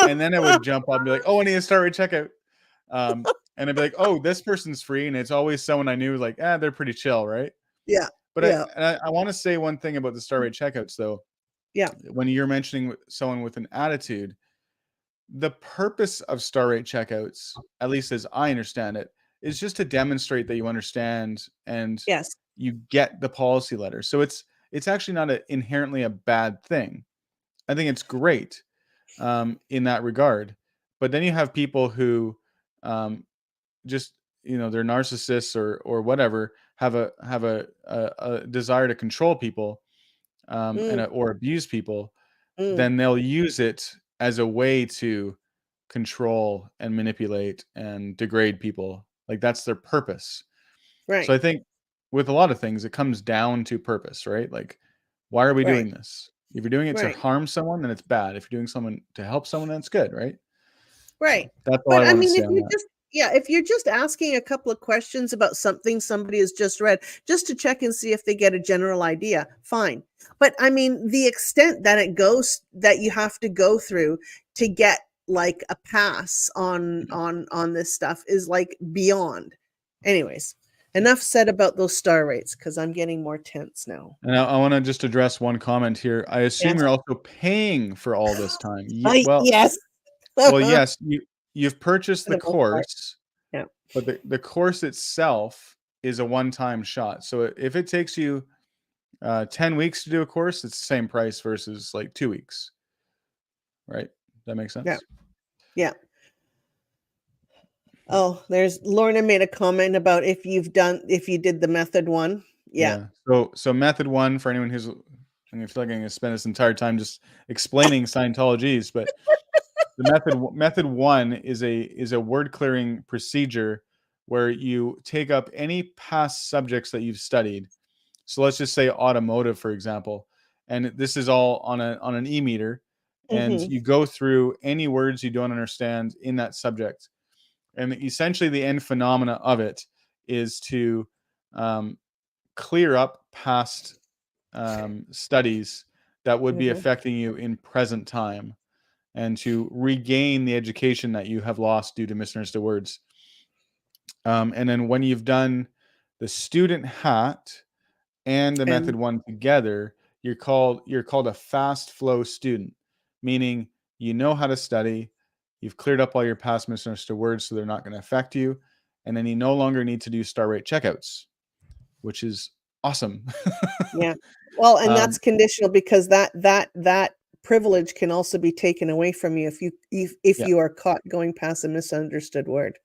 and then I would jump up and be like, "Oh, I need to start rate checkout." And I'd be like, "Oh, this person's free," and it's always someone I knew like, they're pretty chill, right? Yeah. But Yeah. I want to say one thing about the star rate checkouts though. Yeah. When you're mentioning someone with an attitude, the purpose of star rate checkouts, at least as I understand it, is just to demonstrate that you understand and Yes. you get the policy letter. So it's actually not inherently a bad thing. I think it's great in that regard. But then you have people who just they're narcissists or whatever, have a desire to control people Mm, or abuse people. mm, Then they'll use it as a way to control and manipulate and degrade people. Like that's their purpose. So right, I think with a lot of things, it comes down to purpose, right? Like, why are we right, doing this? If you're doing it to right, harm someone, then it's bad. If you're doing someone to help someone, then it's good, right? So right. that's all But I I want to mean, say if on you that. if you're just asking a couple of questions about something somebody has just read, just to check and see if they get a general idea, fine. But I mean, the extent that it goes, that you have to go through to get like a pass on this stuff is like beyond. Anyways, enough said about those star rates, because I'm getting more tense now. And I want to just address one comment here. I assume Yes. you're also paying for all this time. Well, Yes. well, yes, you've purchased For the the most part. course, Yeah. but the course itself is a one-time shot. So if it takes you 10 weeks to do a course, it's the same price versus like 2 weeks. Right? That makes sense? Yeah. Yeah. Oh, there's Lorna made a comment about if you did the method one. Yeah. So method one, for anyone who's, I feel like I'm going to spend this entire time just explaining Scientologies, but the method one is a word clearing procedure where you take up any past subjects that you've studied. So let's just say automotive, for example, and this is all on an e-meter, and Mhm. you go through any words you don't understand in that subject. And essentially the end phenomena of it is to clear up past studies that would be Mhm. affecting you in present time, and to regain the education that you have lost due to misunderstood words. And then when you've done the student hat and the method And one together, you're called a fast flow student, meaning you know how to study, you've cleared up all your past misunderstood words so they're not going to affect you, and then you no longer need to do star rate checkouts, which is awesome. yeah. Well, and that's Um, conditional, because that privilege can also be taken away from you if yeah. you are caught going past a misunderstood word.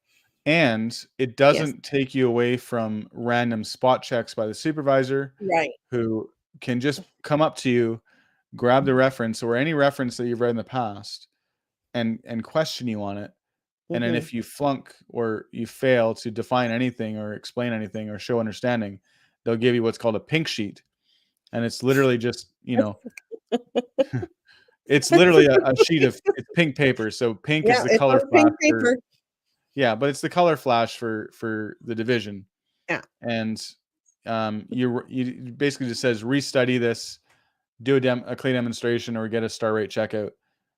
And it Yes. doesn't take you away from random spot checks by the supervisor, Right. who can just come up to you, grab the reference or any reference that you've read in the past, and question you on it. And then Mhm. if you flunk or you fail to define anything or explain anything or show understanding, they'll give you what's called a pink sheet. And it's literally just, it's literally a sheet of it's pink paper. So pink is Yeah, the it's color on flash pink for, paper. yeah, but it's the color flash for the division. Yeah. And you basically just says restudy this, do a clean demonstration, or get a star rate checkout.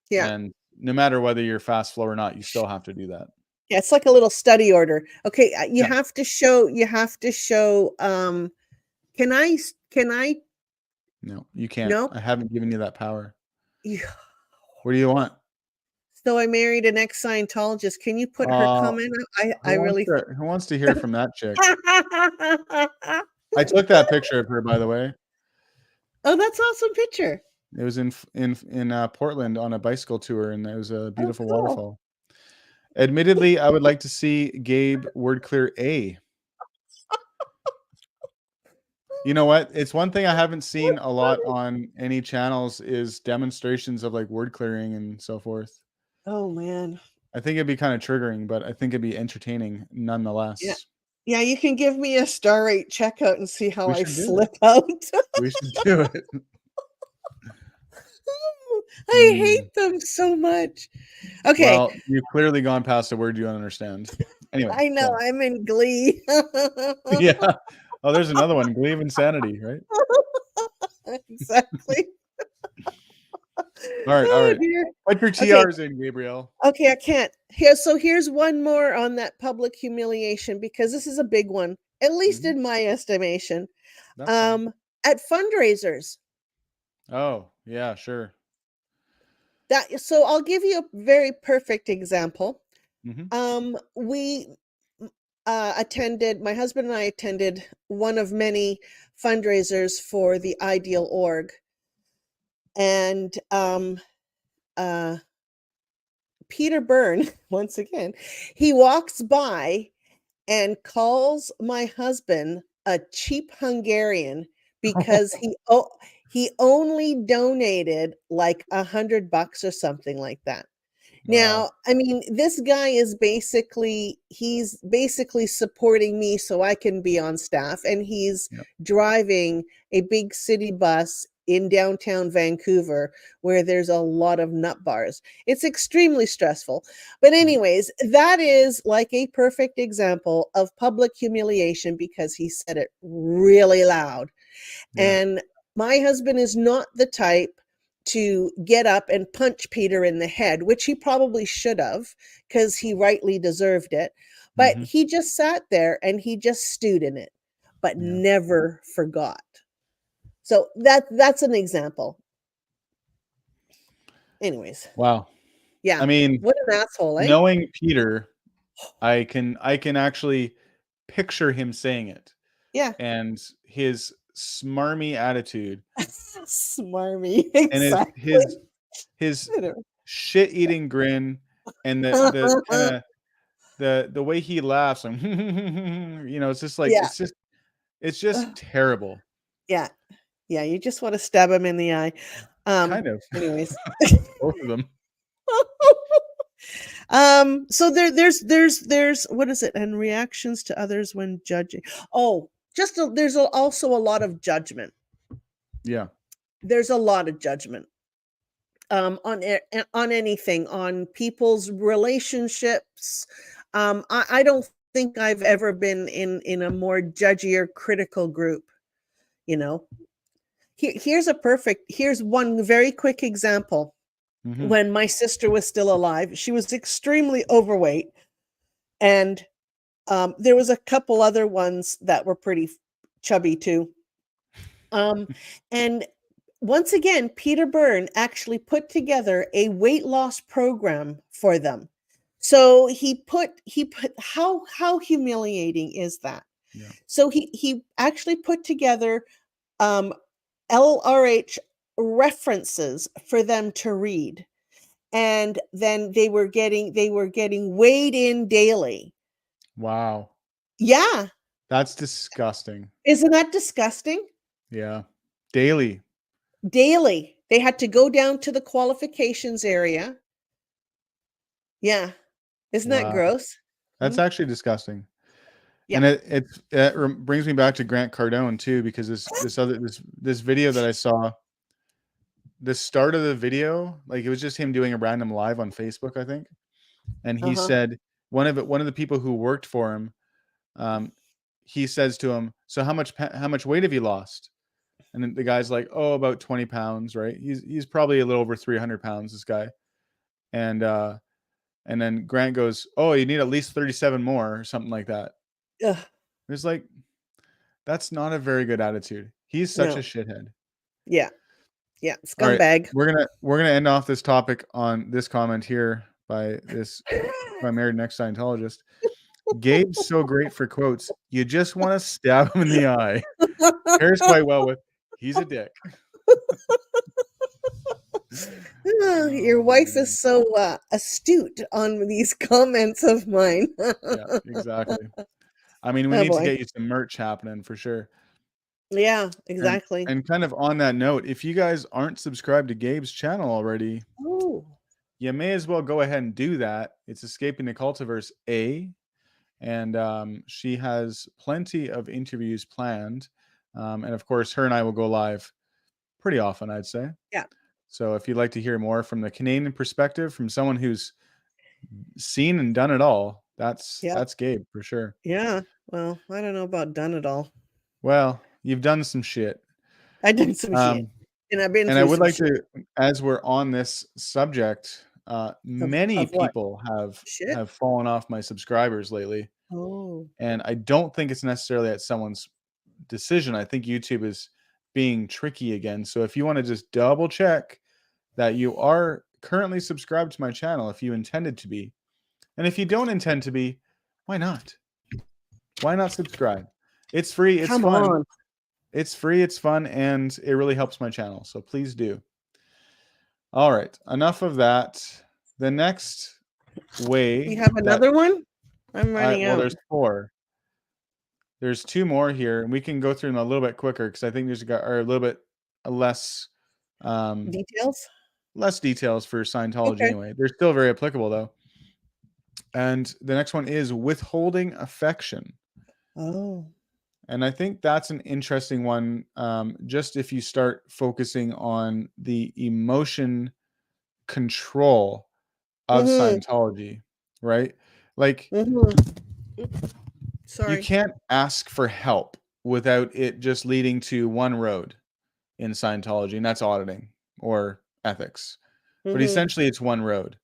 Yeah. And no matter whether you're fast flow or not, you still have to do that. Yeah, it's like a little study order. Okay, you Yeah. have to show, can I No, you can't. no? I haven't given you that power. Yeah. What do you want? So I married an ex-Scientologist. Can you put her Uh, comment up? I really who wants to hear from that chick? I took that picture of her, by the way. Oh, that's awesome picture. It was in Portland on a bicycle tour, and it was a Oh, beautiful cool. waterfall. Admittedly, I would like to see Gabe word clear A. You know what? It's one thing I haven't seen a lot on any channels is demonstrations of like word clearing and so forth. Oh man. I think it'd be kind of triggering, but I think it'd be entertaining Yeah. nonetheless. Yeah, you can give me a star rate checkout and see how We I should do it. flip out. We should do it. I hate them so much. Okay, Well, you've clearly gone past a word you don't understand. Anyway, I know, go on. I'm in glee. Yeah. Oh, there's another one. Glee of Insanity, right? Exactly. All right, all Oh right. dear. Put your Okay. TRs in, Gabriel. Okay, I can't. Here's one more on that public humiliation, because this is a big one, at least Mhm. in my estimation. That's fine. At fundraisers. Oh, yeah, sure. So I'll give you a very perfect example. Hmm. We attended, my husband and I attended one of many fundraisers for the Ideal Org. And Peter Byrne, once again, he walks by and calls my husband a cheap Hungarian because he only donated like $100 or something like that. Wow. Now, I mean, this guy is he's basically supporting me so I can be on staff, and he's Yep. driving a big city bus in downtown Vancouver where there's a lot of nut bars. It's extremely stressful. But anyways, that is like a perfect example of public humiliation because he said it really loud. Yeah. And my husband is not the type to get up and punch Peter in the head, which he probably should have because he rightly deserved it. But Mhm. he just sat there and he just stewed in it, but Yeah. never forgot. So that's an example. Anyways, Wow. yeah. I mean, What an asshole, eh? knowing Peter, I can actually picture him saying it, Yeah. and his smarmy attitude Smarmy. and Exactly. his I know. shit-eating grin and the kinda the way he laughs and it's just like Yeah. it's just terrible. Yeah. Yeah. You just want to stab him in the eye. Kind of. Anyways. Both of them. So there's what is it? And reactions to others when judging. Oh, there's also a lot of judgment. Yeah. There's a lot of judgment on anything, on people's relationships. I don't think I've ever been in a more judgy or critical group. You know, here's one very quick example. Mhm. When my sister was still alive, she was extremely overweight, and there was a couple other ones that were pretty chubby too. And once again, Peter Byrne actually put together a weight loss program for them. So he put how humiliating is that? Yeah. So he actually put together LRH references for them to read. And then they were getting weighed in daily. Wow. Yeah. That's disgusting. Isn't that disgusting? Yeah. Daily. Daily. They had to go down to the qualifications area. Yeah. Isn't that Wow. gross? That's actually disgusting. Yeah. And brings me back to Grant Cardone too, because this video that I saw, the start of the video, like it was just him doing a random live on Facebook, I think. And he Uh-huh. said one of the people who worked for him, he says to him, "So how much weight have you lost?" And then the guy's like, "Oh, about 20 pounds, right?" He's probably a little over 300 pounds, this guy. And then Grant goes, "Oh, you need at least 37 more," or something like that. Ugh, It's like, that's not a very good attitude. He's such a no. shithead. Yeah. Yeah. All right, Scumbag. we're gonna end off this topic on this comment here by my married next Scientologist. Gabe's so great for quotes. You just want to stab him in the eye. Pairs quite well with "he's a dick." Your wife is so astute on these comments of mine. Yeah, exactly. I mean, we Oh need to boy. get you some merch happening for sure. Yeah, And exactly. kind of on that note, if you guys aren't subscribed to Gabe's channel already, Oh. you may as well go ahead and do that. It's Escaping the Cultiverse A, and she has plenty of interviews planned. And of course, her and I will go live pretty often, I'd say. Yeah. So if you'd like to hear more from the Canadian perspective, from someone who's seen and done it all, that's Gabe for sure. Yeah. Well, I don't know about done it all. Well, you've done some shit. I did some shit. And I've been And I through would some like shit. to, as we're on this subject, many Of what? people Shit? have fallen off my subscribers lately, Oh. and I don't think it's necessarily at someone's decision. I think YouTube is being tricky again. So if you want to just double check that you are currently subscribed to my channel, if you intended to be, and if you don't intend to be, why not? Why not subscribe? It's free. It's Come fun. on. It's free. It's fun, and it really helps my channel. So please do. All right, enough of that. The next way You have another one? I'm running well, out. there's 4. There's 2 more here, and we can go through them a little bit quicker because I think are a little bit less Details? less details for Scientology Okay. anyway. They're still very applicable though. And the next one is withholding affection. Oh. And I think that's an interesting one. Just if you start focusing on the emotion control of Mhm. Scientology, right? Like, Mhm. you Sorry. can't ask for help without it just leading to one road in Scientology, and that's auditing or ethics. But Mhm. essentially, it's one road,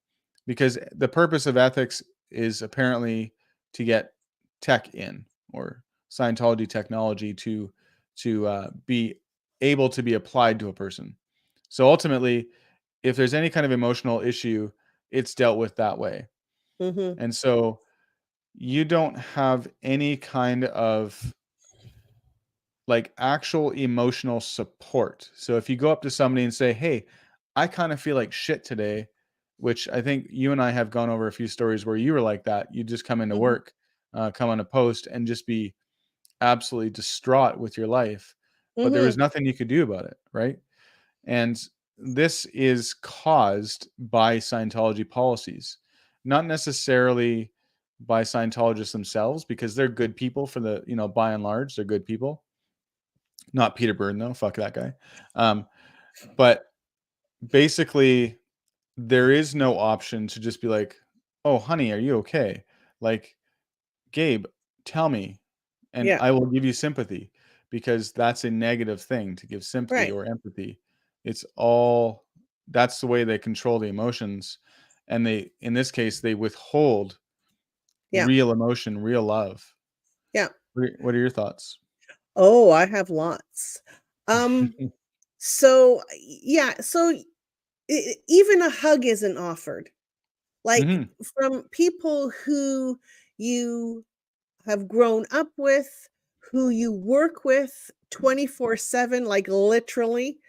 because the purpose of ethics is apparently to get tech in, or Scientology technology to be able to be applied to a person. So ultimately, if there's any kind of emotional issue, it's dealt with that way. Mhm. And so you don't have any kind of like actual emotional support. So if you go up to somebody and say, "Hey, I kind of feel like shit today," which I think you and I have gone over a few stories where you were like that. You just come into Mhm. work, come on a post, and just be absolutely distraught with your life, but there was Mhm. nothing you could do about it, right? And this is caused by Scientology policies, not necessarily by Scientologists themselves, because they're good people for the, by and large, they're good people. Not Peter Byrne though. Fuck that guy. But basically, there is no option to just be like, "Oh, honey, are you okay?" Like, "Gabe, tell me, and Yeah. I will give you sympathy," because that's a negative thing to give sympathy Right. or empathy. It's all That's the way they control the emotions, and they, in this case, they withhold Yeah. real emotion, real love. Yeah. What are your thoughts? Oh, I have lots. Um, so yeah, so even a hug isn't offered. Like Mhm, from people who you have grown up with, who you work with 24/7, like literally.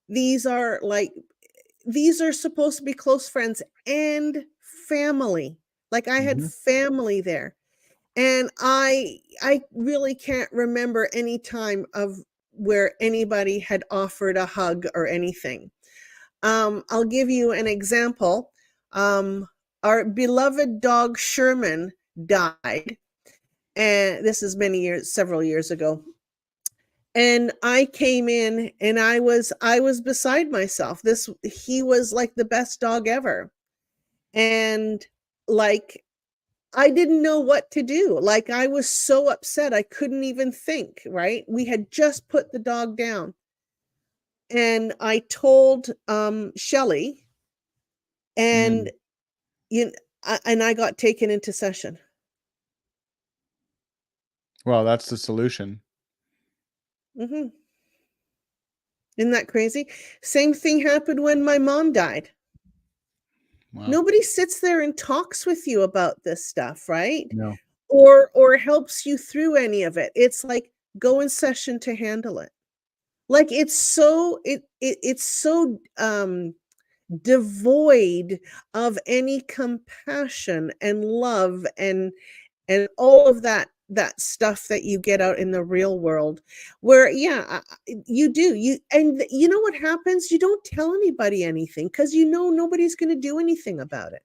These are like these are supposed to be close friends and family. Like I had mhm, family there. And I really can't remember any time of where anybody had offered a hug or anything. I'll give you an example. Our beloved dog Sherman died, and this is several years ago. And I came in and I was beside myself. He was like the best dog ever. And like I didn't know what to do. Like I was so upset I couldn't even think, right? We had just put the dog down. And I told Shelly, and mm. you and I got taken into session. Well, that's the solution. Mhm. Isn't that crazy? Same thing happened when my mom died. Wow. Nobody sits there and talks with you about this stuff, right? No. Or helps you through any of it. It's like go in session to handle it. Like it's so devoid of any compassion and love and all of that stuff that you get out in the real world where you do you and you know what happens, you don't tell anybody anything because you know nobody's going to do anything about it.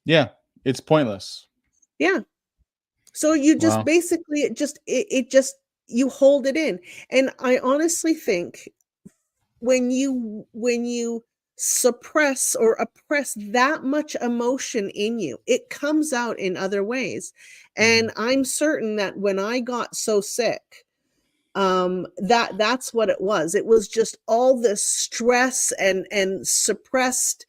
Yeah, it's pointless. Yeah, so you just Wow. basically it just you hold it in. And I honestly think when you suppress or oppress that much emotion in you, it comes out in other ways. Mhm. And I'm certain that when I got so sick, that's what it was. It was just all this stress and suppressed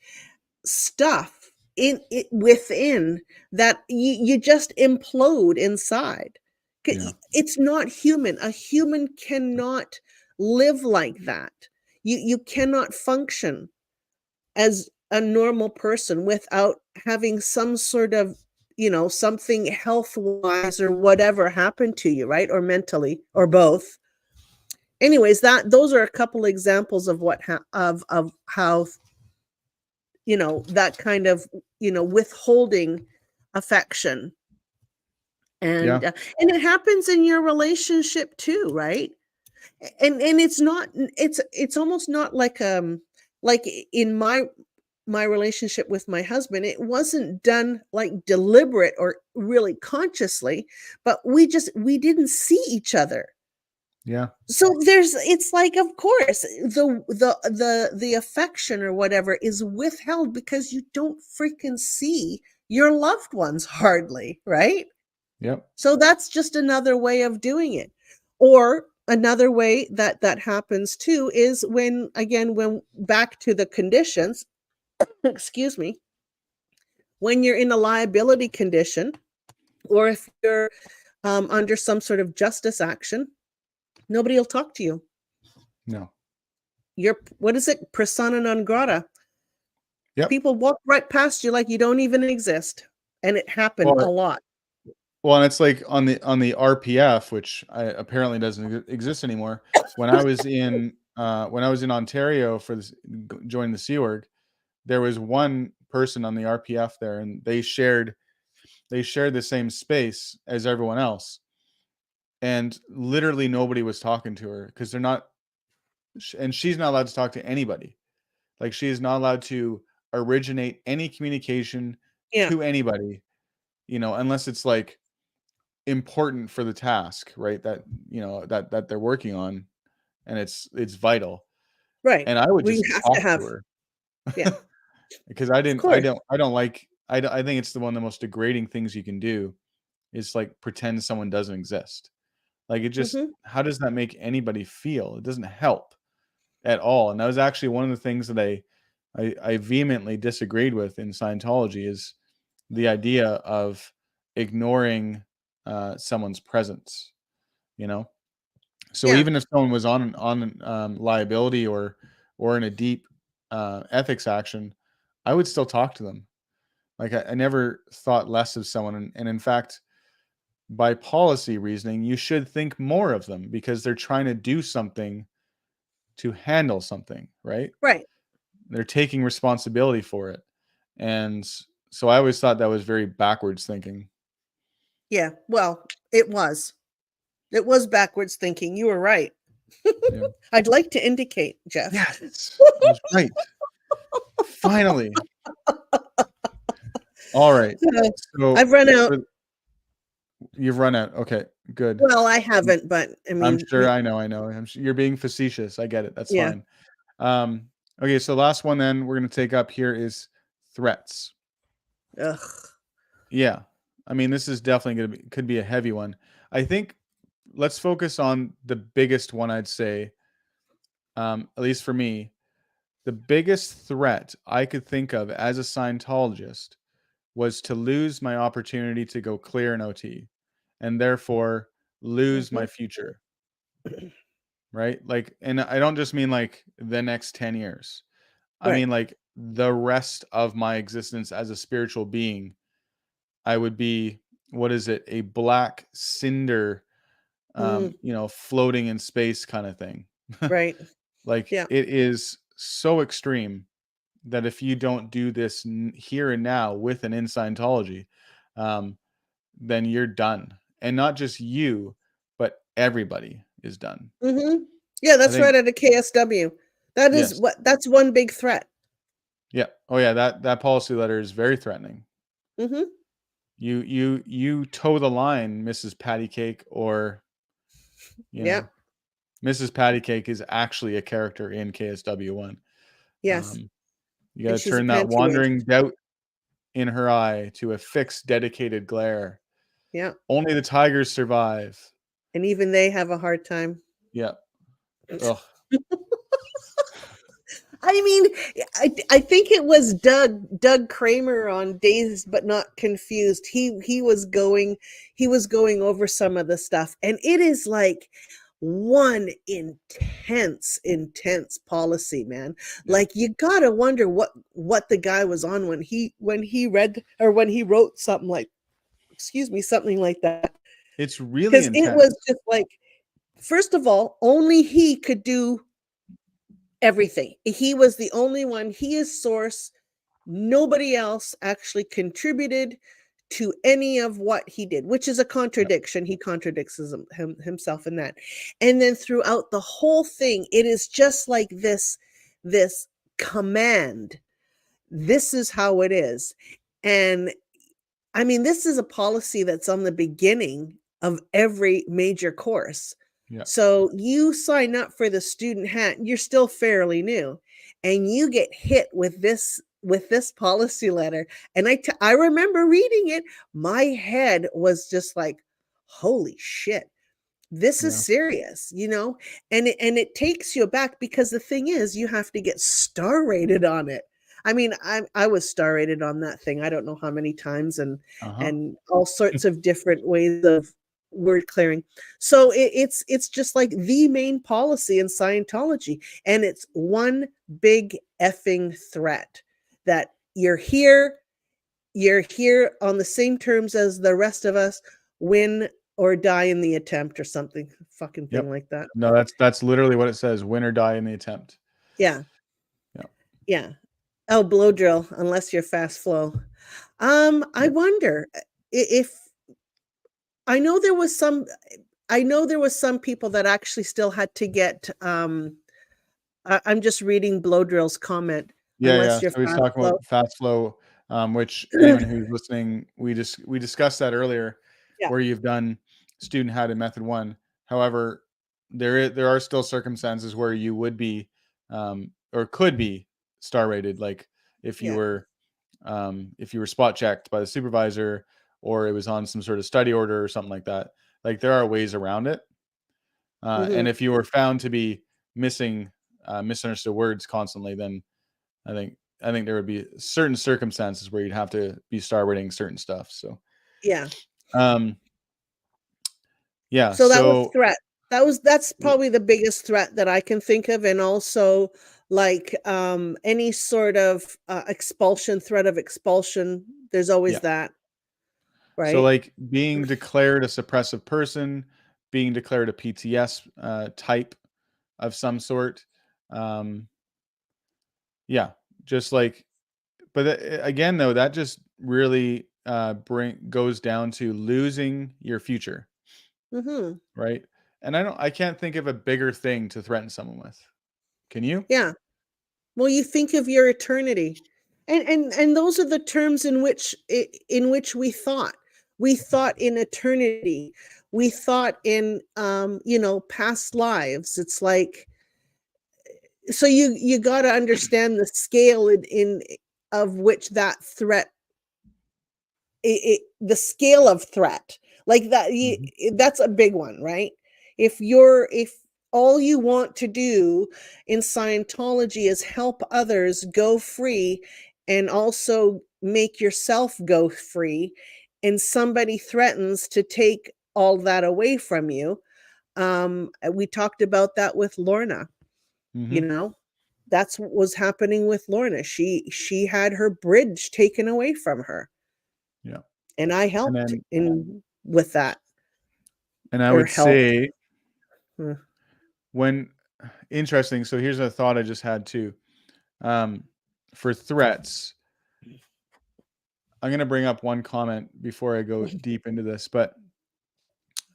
stuff in it within that you just implode inside. Yeah. It's not human. A human cannot live like that. You cannot function as a normal person without having some sort of, something health wise or whatever happened to you, right? Or mentally, or both. Anyways, those are a couple examples of of how that kind of withholding affection. Yeah. And it happens in your relationship too, right? And it's not, it's almost not like in my my relationship with my husband, it wasn't done like deliberate or really consciously, but we didn't see each other. Yeah. So it's like, of course, the affection or whatever is withheld because you don't freaking see your loved ones hardly, right? Yep. So that's just another way of doing it. Or another way that happens too is when back to the conditions, excuse me, when you're in a liability condition, or if you're under some sort of justice action, nobody will talk to you. No. You're, what is it? Persona non grata. Yep. People walk right past you like you don't even exist. And it happened a lot. Well, and it's like on the RPF, which apparently doesn't exist anymore. When I was in Ontario for this, joining the Sea Org, there was one person on the RPF there, and they shared the same space as everyone else, and literally nobody was talking to her because they're not, and she's not allowed to talk to anybody. Like, she is not allowed to originate any communication to anybody, unless it's like important for the task, right? That, that they're working on, and it's vital. Right. And I would We just have talk to have, to her. yeah. Because I course. think it's one of the most degrading things you can do is like pretend someone doesn't exist. Like, it just, how does that make anybody feel? It doesn't help at all. And that was actually one of the things that I vehemently disagreed with in Scientology, is the idea of ignoring someone's presence, So Yeah. even if someone was on liability or in a deep ethics action, I would still talk to them. Like, I never thought less of someone. And in fact, by policy reasoning, you should think more of them because they're trying to do something to handle something, right? Right. They're taking responsibility for it. And so I always thought that was very backwards thinking. Yeah. Well, it was backwards thinking. You were right. Yeah. I'd like to indicate, Jeff. Yes, I was right. Finally. All right. So I've run out. You've run out. Okay, good. Well, I haven't, but I mean, I'm sure. I know. I'm sure you're being facetious. I get it. That's yeah. fine. Okay, so last one then we're going to take up here is threats. Ugh. Yeah. I mean, this is definitely could be a heavy one. I think let's focus on the biggest one, I'd say. At least for me, the biggest threat I could think of as a Scientologist was to lose my opportunity to go clear in OT, and therefore lose my future. Right? Like, and I don't just mean like the next 10 years. I mean like the rest of my existence as a spiritual being. I would be, what is it? A black cinder, floating in space kind of thing. Right. Like, Yeah. it is so extreme that if you don't do this here and now with an in Scientology, then you're done. And not just you, but everybody is done. Yeah, that's right at a KSW. That's one big threat. Yeah. Oh yeah, that policy letter is very threatening. You toe the line, Mrs. Patty Cake, or know, Mrs. Patty Cake is actually a character in KSW1. Yes. You got to turn that wandering doubt in her eye to a fixed, dedicated glare. Yeah. Only the tigers survive. And even they have a hard time. Yeah. Ugh. I mean, I think it was Doug Kramer on Dazed but Not Confused. He was going over some of the stuff, and it is like one intense policy, man. Yeah. Like, you gotta wonder what the guy was on when he read or when he wrote something like that. It's really intense. It was just like, first of all, only he could do everything. He was the only one. He is source. Nobody else actually contributed to any of what he did, which is a contradiction. He contradicts himself in that. And then throughout the whole thing, it is just like this command this is how it is. And I mean, this is a policy that's on the beginning of every major course. Yeah. So you sign up for the student hat, you're still fairly new, and you get hit with this policy letter. And I remember reading it. My head was just like, holy shit. This is Yeah. serious, and it takes you aback, because the thing is, you have to get star rated on it. I mean, I was star rated on that thing. I don't know how many times, and Uh-huh. all sorts of different ways of word clearing. So it's just like the main policy in Scientology, and it's one big effing threat that you're here on the same terms as the rest of us, win or die in the attempt, or something fucking thing Yep. like that. No, that's literally what it says. Win or die in the attempt. Yeah. Yeah. Yeah. Oh, blow drill, unless you're fast flow. I Yep. wonder if I know there was some people that actually still had to get I'm just reading blow drill's comment, Yeah. unless you're So he's fast talking flow. about fast flow, which anyone who's listening, we discussed that earlier, Yeah. where you've done student had in method 1. However, there are still circumstances where you would be or could be star rated, like if you Yeah. were spot checked by the supervisor, or it was on some sort of study order or something like that. Like there are ways around it. And Mhm. if you were found to be missing misunderstood words constantly, then I think there would be certain circumstances where you'd have to be star rating certain stuff. So Yeah. um yeah, So that was so threat. That's probably the biggest threat that I can think of, and also, like, any sort of, expulsion, threat of expulsion, there's always yeah. that, So right? like being declared a suppressive person, being declared a PTS type of some sort. Um yeah, just like, but again though, that just really goes down to losing your future, Mhm. right? And I can't think of a bigger thing to threaten someone with. Can you? Yeah. Well, you think of your eternity, and those are the terms in which we thought. We thought in eternity. We thought in, past lives. It's like, so you got to understand the scale in of which that threat, the scale of threat, like that, Mhm. that's a big one, right? If all you want to do in Scientology is help others go free, and also make yourself go free, and somebody threatens to take all that away from you, we talked about that with Lorna. you Mhm. know that's what was happening with Lorna. She had her bridge taken away from her, Yeah. and I And helped then in with that, I or would helped. say Uh, when interesting, so here's a thought I just had too. Um for threats, I'm going to bring up one comment before I go deep into this, but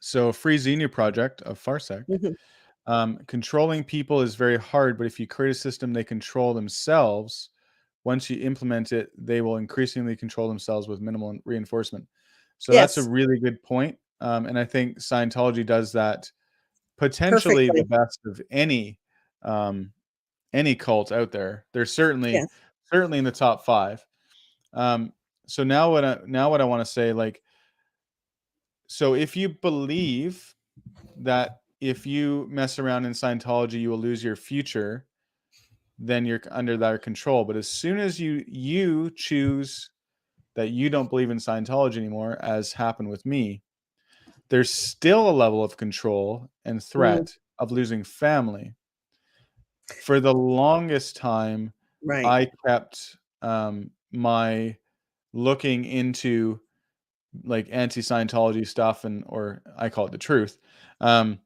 so Free Xenu project of Farsec. mhm. Controlling people is very hard, but if you create a system they control themselves, once you implement it, they will increasingly control themselves with minimal reinforcement. So that's a Yes, really good point. And I think Scientology does that potentially the perfectly. best of um, any cult out there. They're certainly Yes. certainly in the top 5. Um, so now what I want to say, like, so if you believe that if you mess around in Scientology, you will lose your future, then you're under their control. But as soon as you choose that you don't believe in Scientology anymore, as happened with me, there's still a level of control and Mhm. threat of losing family. For the longest time, Right. I kept my looking into like anti-Scientology stuff, and or I call it the truth. Um,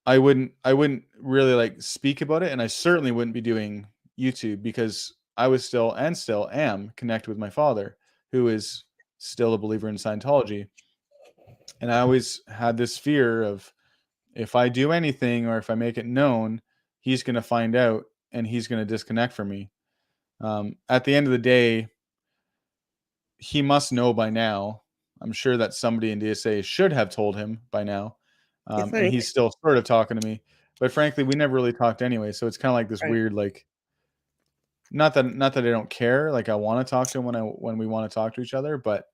I wouldn't really like speak about it, and I certainly wouldn't be doing YouTube because I was still and still am connected with my father, who is still a believer in Scientology. And I always had this fear of if I do anything or if I make it known, he's going to find out and he's going to disconnect from me. At the end of the day, he must know by now. I'm sure that somebody in DSA should have told him by now. You And think? he's still sort of talking to me. But frankly, we never really talked anyway. So it's kind of like this Right. weird, like, not that I don't care. Like, I want to talk to him when we want to talk to each other, but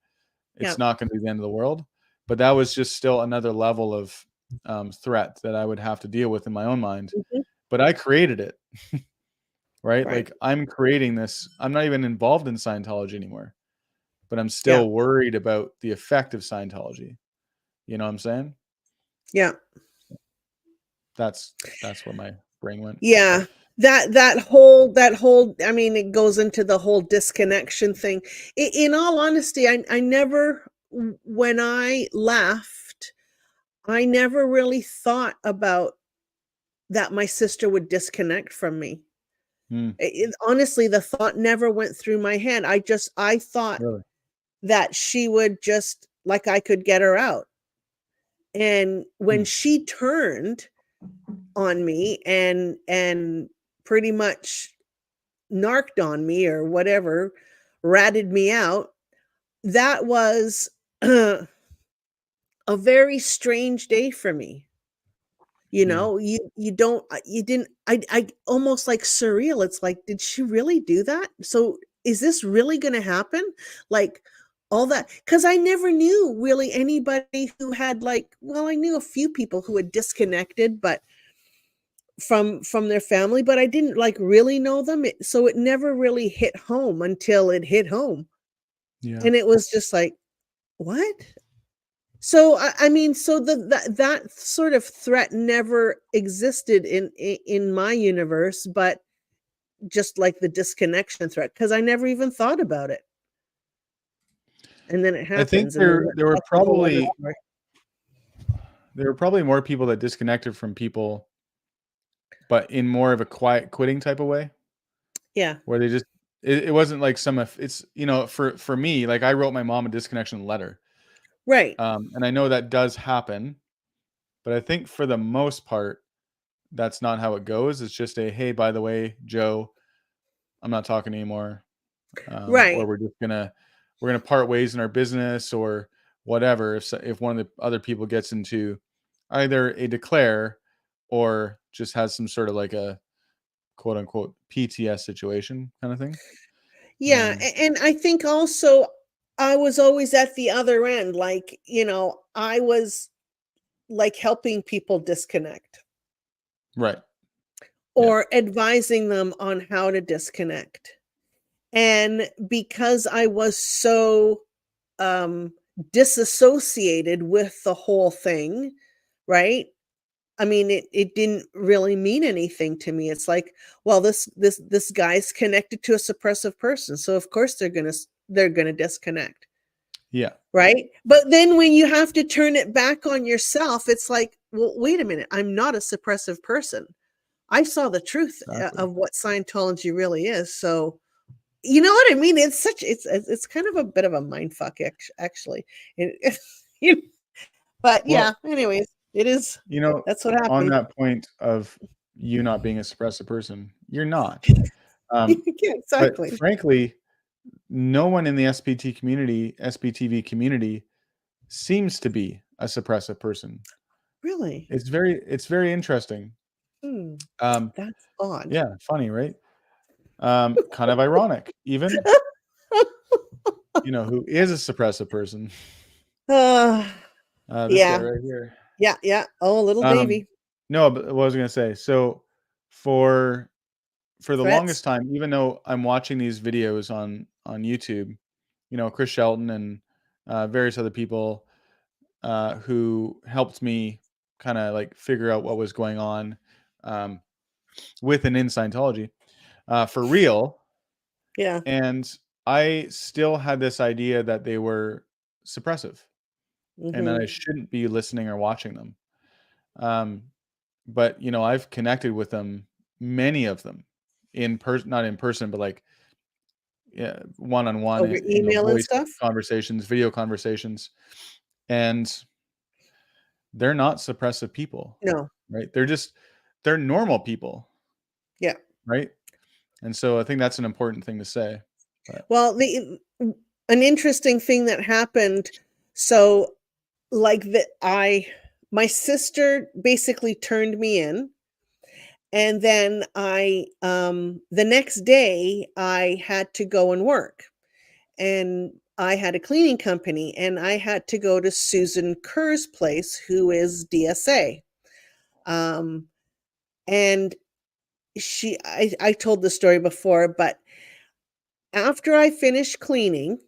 it's Yeah. not going to be the end of the world. But that was just still another level of threat that I would have to deal with in my own mind. Mhm. But I created it, right? Right. Like, I'm creating this. I'm not even involved in Scientology anymore, but I'm Yeah. still worried about the effect of Scientology. You know what I'm saying? Yeah. That's where my brain went. Yeah. That whole I mean, it goes into the whole disconnection thing. In all honesty, I never, when I left, I never really thought about that my sister would disconnect from me. Hmm, Honestly, the thought never went through my head. I thought really? that she would just, like, I could get her out. And when Hmm. she turned on me and pretty much narked on me or whatever, ratted me out, that was a very strange day for me. You Yeah. know, you don't you didn't I almost like surreal. It's like, did she really do that? So is this really going to happen? Like all that, cuz I never knew really anybody who had, like, well, I knew a few people who had disconnected, but from their family, but I didn't, like, really know them. So it never really hit home until it hit home. Yeah. And it was just like, what? So I mean, so that sort of threat never existed in my universe, but just like the disconnection threat, because I never even thought about it. And then it I think happens, and then there were that's a whole other probably more people that disconnected from people, but in more of a quiet quitting type of way, Yeah. where they just it wasn't like it's for me, like, I wrote my mom a disconnection letter. Right. And I know that does happen, but I think for the most part, that's not how it goes. It's just a, hey, by the way, Joe, I'm not talking anymore. Or Right. we're gonna part ways in our business or whatever. If one of the other people gets into either a declare or just has some sort of like a quote unquote PTS situation kind of thing. Yeah, Um, and I think also I was always at the other end, like, I was, like, helping people disconnect right. Yeah. or advising them on how to disconnect. And because I was so um disassociated with the whole thing, right? I mean, it didn't really mean anything to me. It's like, well, this guy's connected to a suppressive person, so of course they're gonna disconnect, Yeah. right? But then when you have to turn it back on yourself, it's like, well, wait a minute, I'm not a suppressive person. I saw the truth Exactly. of what Scientology really is. So you know what I mean? It's kind of a bit of a mind fuck, actually. You- but yeah. Well, Anyways, it is. That's what on happened. that point of you not being a suppressive person, you're not. Yeah, But exactly. frankly, no one in the SPTV community seems to be a suppressive person. Really? It's very interesting. Hmm. Um, That's odd. yeah, funny, right? Kind of ironic, even. Who is a suppressive person? Uh, This guy yeah. right here. Yeah. Yeah. Oh, little Um, baby. no, but what I was gonna say. So for the Threats. longest time, even though I'm watching these videos on YouTube, Chris Shelton and various other people who helped me kind of like figure out what was going on um, with and in Scientology for real. Yeah. And I still had this idea that they were suppressive and that Hmm. I shouldn't be listening or watching them. Um, but I've connected with them, many of them, in person, not in person, but like, yeah, one-on-one, Over email and voice stuff. conversations, video conversations, and they're not suppressive people, No. right? They're normal people, Yeah. right? And so I think that's an important thing to say. But Well, an interesting thing that happened, so like my sister basically turned me in, and then the next day I had to go and work, and I had a cleaning company, and I had to go to Susan Kerr's place, who is DSA. And I told the story before, but after I finished cleaning,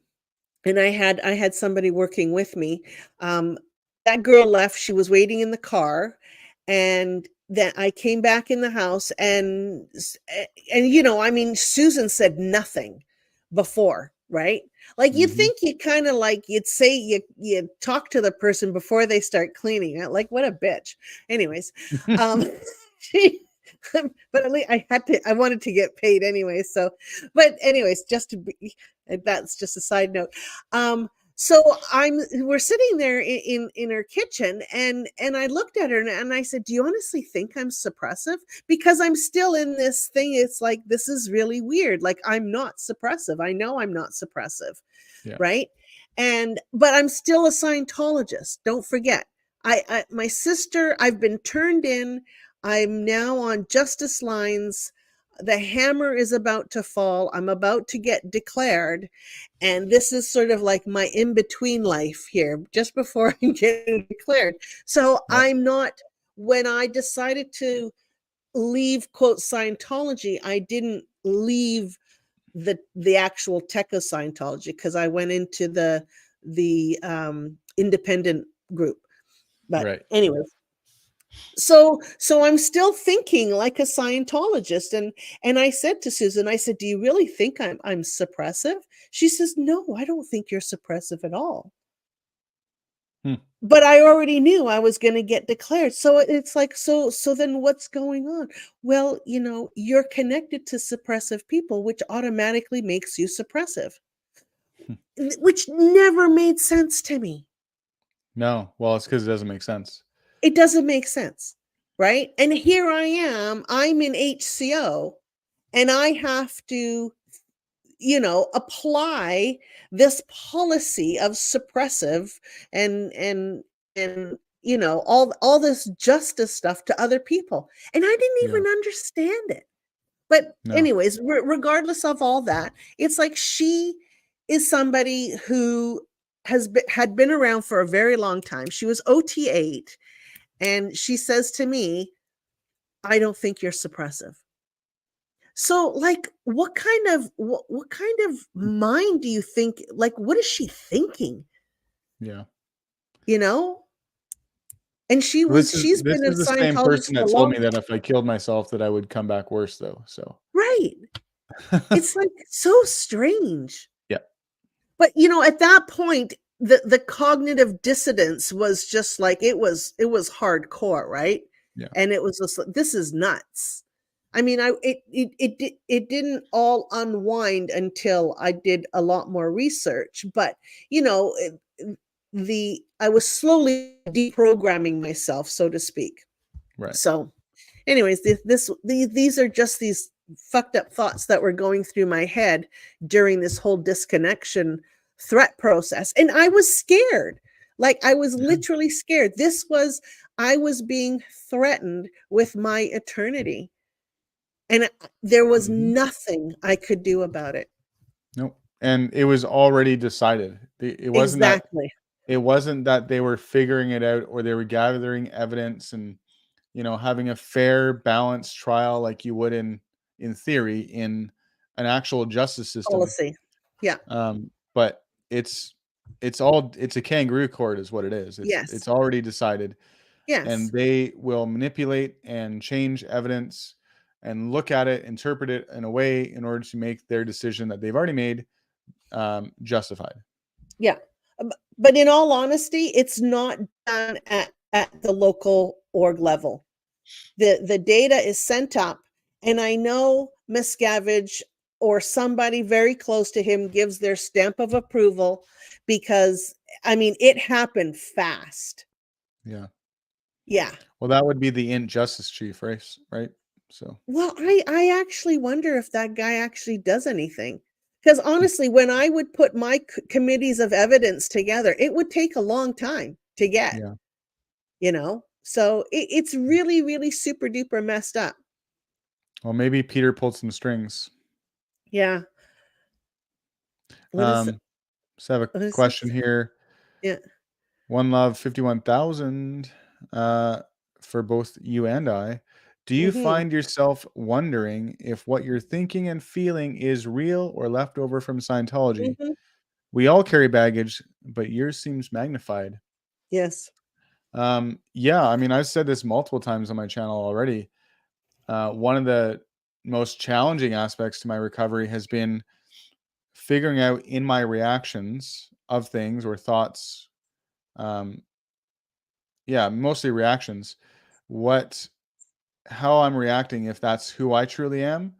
and I had somebody working with me, um, that girl left. She was waiting in the car, and then I came back in the house, and I mean, Susan said nothing before, right? Like, you'd Mhm. think you kind of like you'd say you talk to the person before they start cleaning. Like, what a bitch. Anyways, um, she, but at least I wanted to get paid anyway. So, but anyways, that's just a side note. So we're sitting there in her kitchen, and I looked at her, and I said, "Do you honestly think I'm suppressive?" Because I'm still in this thing. It's like, this is really weird. Like, I'm not suppressive. I know I'm not suppressive, Yeah. right? But I'm still a Scientologist. Don't forget. My sister, I've been turned in. I'm now on justice lines. The hammer is about to fall. I'm about to get declared. And this is sort of like my in-between life here, just before I'm getting declared. So Yep. when I decided to leave, quote, Scientology, I didn't leave the actual tech of Scientology, because I went into the independent group. But Right. anyways, so I'm still thinking like a Scientologist, and I said to Susan, I said, "Do you really think I'm suppressive?" She says, "No, I don't think you're suppressive at all." Hmm. But I already knew I was going to get declared. So it's like, so then what's going on? Well, you're connected to suppressive people, which automatically makes you suppressive, Hmm. which never made sense to me. No. Well, it's because it doesn't make sense. It doesn't make sense, right? And here I am, I'm in HCO, and I have to, apply this policy of suppressive and all this justice stuff to other people. And I didn't Yeah. even understand it. But No. anyways, regardless of all that, it's like she is somebody who had been around for a very long time. She was OT8, and she says to me, "I don't think you're suppressive." So, like, what kind of mind do you think? Like, what is she thinking? Yeah. You know? And Well, this is she's this been a is the same Scientologist person for that a told long me that time. if I killed myself that I would come back worse though. So Right. It's like so strange. yeah. But at that point, the cognitive dissonance was just like, it was hardcore, right? Yeah. And it was just like, this is nuts. I mean, it didn't all unwind until I did a lot more research, but I was slowly deprogramming myself, so to speak. Right. So, anyways, these are just these fucked up thoughts that were going through my head during this whole disconnection threat process, and I was scared. Like, I was Yeah. literally scared. I was being threatened with my eternity, and there was Mhm. nothing I could do about it. Nope. And it was already decided. Exactly. It wasn't that they were figuring it out or they were gathering evidence and having a fair, balanced trial like you would in theory in an actual justice system. Policy. Yeah. But it's it's a kangaroo court is what it is. Yes. It's already decided, and Yes. they will manipulate and change evidence and look at it, interpret it in a way in order to make their decision that they've already made justified. Yeah. But in all honesty, it's not done at the local org level. The data is sent up, and I know Miscavige or somebody very close to him gives their stamp of approval, because I mean, it happened fast. Yeah. Yeah. Well, that would be the int justice chief, right? Right. So Well, I actually wonder if that guy actually does anything. Because honestly, when I would put my committees of evidence together, it would take a long time to get, yeah. So it's really, really super duper messed up. Well, maybe Peter pulled some strings. Yeah. What is it? So I have a What is question this? here. Yeah. One Love 51,000 for both you and I. Do you Hmm. find yourself wondering if what you're thinking and feeling is real or left over from Scientology? Hmm. We all carry baggage, but yours seems magnified. Yes. Yeah, I mean, I've said this multiple times on my channel already. One of the most challenging aspects to my recovery has been figuring out in my reactions of things or thoughts, um, yeah, mostly reactions, what how I'm reacting, if that's who I truly am,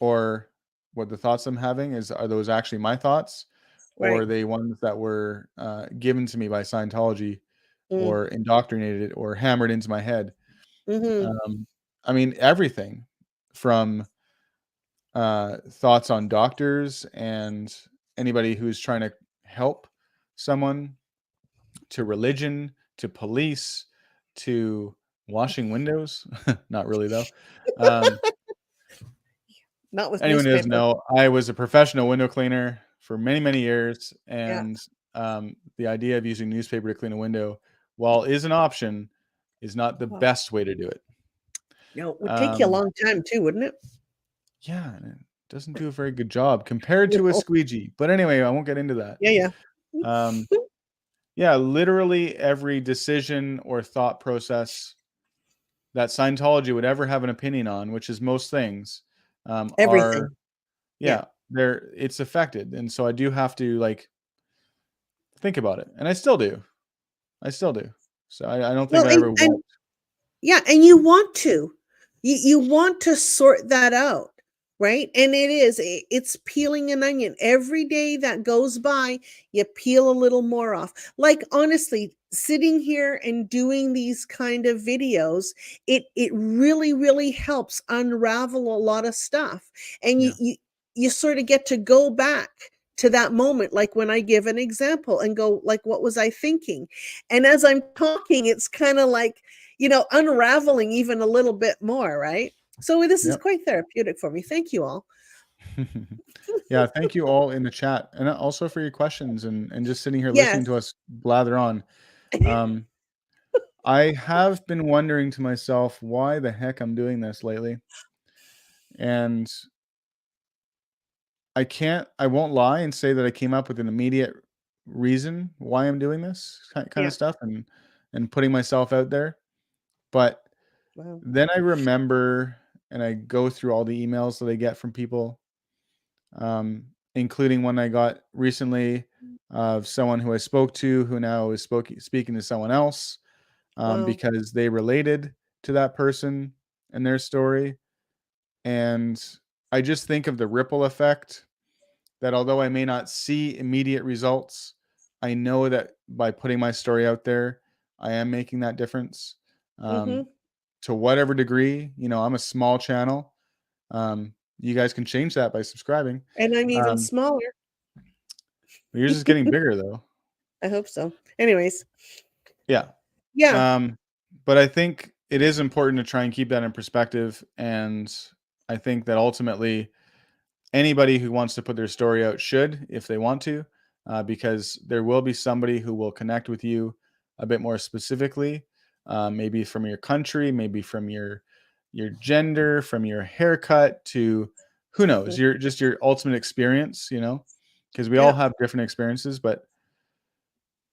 or what the thoughts I'm having are those actually my thoughts, or Right. are they ones that were given to me by Scientology, Mm. or indoctrinated, or hammered into my head. Hmm. Um, I mean, everything from thoughts on doctors and anybody who's trying to help someone, to religion, to police, to washing windows. Not really, though. Um, Not with anyone who doesn't newspaper. know, I was a professional window cleaner for many, many years. Yeah. And the idea of using newspaper to clean a window, while is an option, is not the Well, best way to do it. no, it would take you a Um, long time too, wouldn't it? yeah, and it doesn't do a very good job compared to a No. squeegee. But anyway, I won't get into that. Yeah, yeah. Um, yeah, literally every decision or thought process that Scientology would ever have an opinion on, which is most things, are Everything. Yeah. yeah, it's affected, and so I do have to like think about it, and I still do. I still do. So I don't think Well, I ever and won't. yeah, and you want to. You want to sort that out, right? And it's peeling an onion. Every day that goes by, you peel a little more off. Like honestly, sitting here and doing these kind of videos, it really, really helps unravel a lot of stuff. And Yeah. you sort of get to go back to that moment, like when I give an example and go, like, what was I thinking? And as I'm talking, it's kind of like, unraveling even a little bit more, right? So this is Yep. quite therapeutic for me. Thank you all. Yeah, thank you all in the chat, and also for your questions and just sitting here listening Yes. to us blather on. Um, I have been wondering to myself why the heck I'm doing this lately, and I won't lie and say that I came up with an immediate reason why I'm doing this kind Yeah. of stuff and putting myself out there. But Wow. then I remember and I go through all the emails that I get from people, including one I got recently of someone who I spoke to who now is speaking to someone else, Wow. because they related to that person and their story. And I just think of the ripple effect, that although I may not see immediate results, I know that by putting my story out there, I am making that difference. Mm-hmm. Um, to whatever degree, I'm a small channel. You guys can change that by subscribing. And I'm even Um, smaller. yours is getting bigger though. I hope so. Anyways. Yeah. Yeah. Um, but I think it is important to try and keep that in perspective. And I think that ultimately anybody who wants to put their story out should, if they want to, because there will be somebody who will connect with you a bit more specifically, maybe from your country, maybe from your gender, from your haircut, to who knows, your ultimate experience, because we all Yeah. have different experiences, but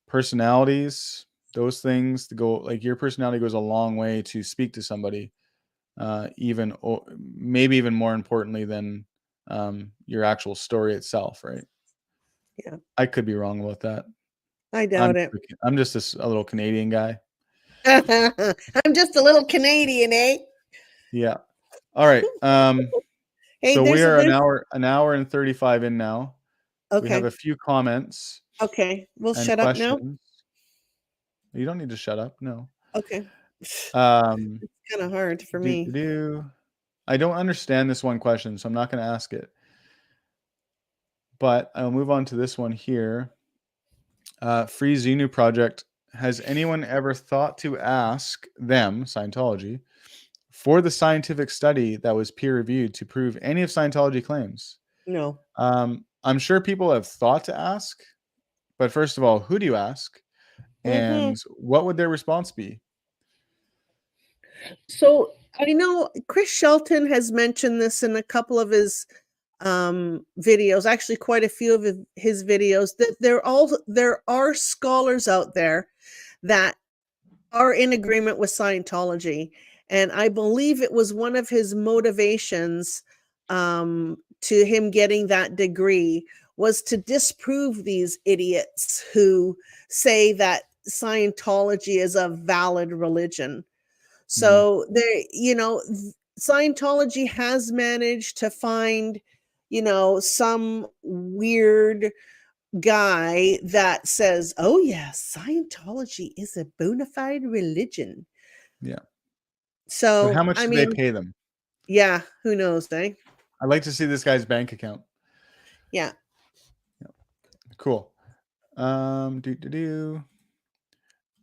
personalities, those things to go, like your personality goes a long way to speak to somebody, maybe even more importantly than your actual story itself, right? Yeah. I could be wrong about that. I I'm doubt it. I'm just a little Canadian guy. I'm just a little Canadian, eh? Yeah. All right. Hey, So we are there's an hour and 35 in now. We have okay. a few comments Okay. We'll and shut up now. questions. You don't need to shut up. No. Okay. Um, It's kind of hard for do do me. do. I don't understand this one question, so I'm not going to ask it. But I'll move on to this one here. Free Xenu Project. Has anyone ever thought to ask them, Scientology, for the scientific study that was peer reviewed to prove any of Scientology claims? No. I'm sure people have thought to ask, but first of all, who do you ask? And what would their response be? So I know Chris Shelton has mentioned this in a couple of his videos, actually quite a few of his videos, that there are scholars out there that are in agreement with Scientology. And I believe it was one of his motivations to him getting that degree was to disprove these idiots who say that Scientology is a valid religion. So there, Scientology has managed to find, some weird guy that says, "Oh yeah, Scientology is a bona fide religion." Yeah. But So, how much I do they mean, pay them? yeah, who knows, eh? I'd like to see this guy's bank account. Yeah. Cool.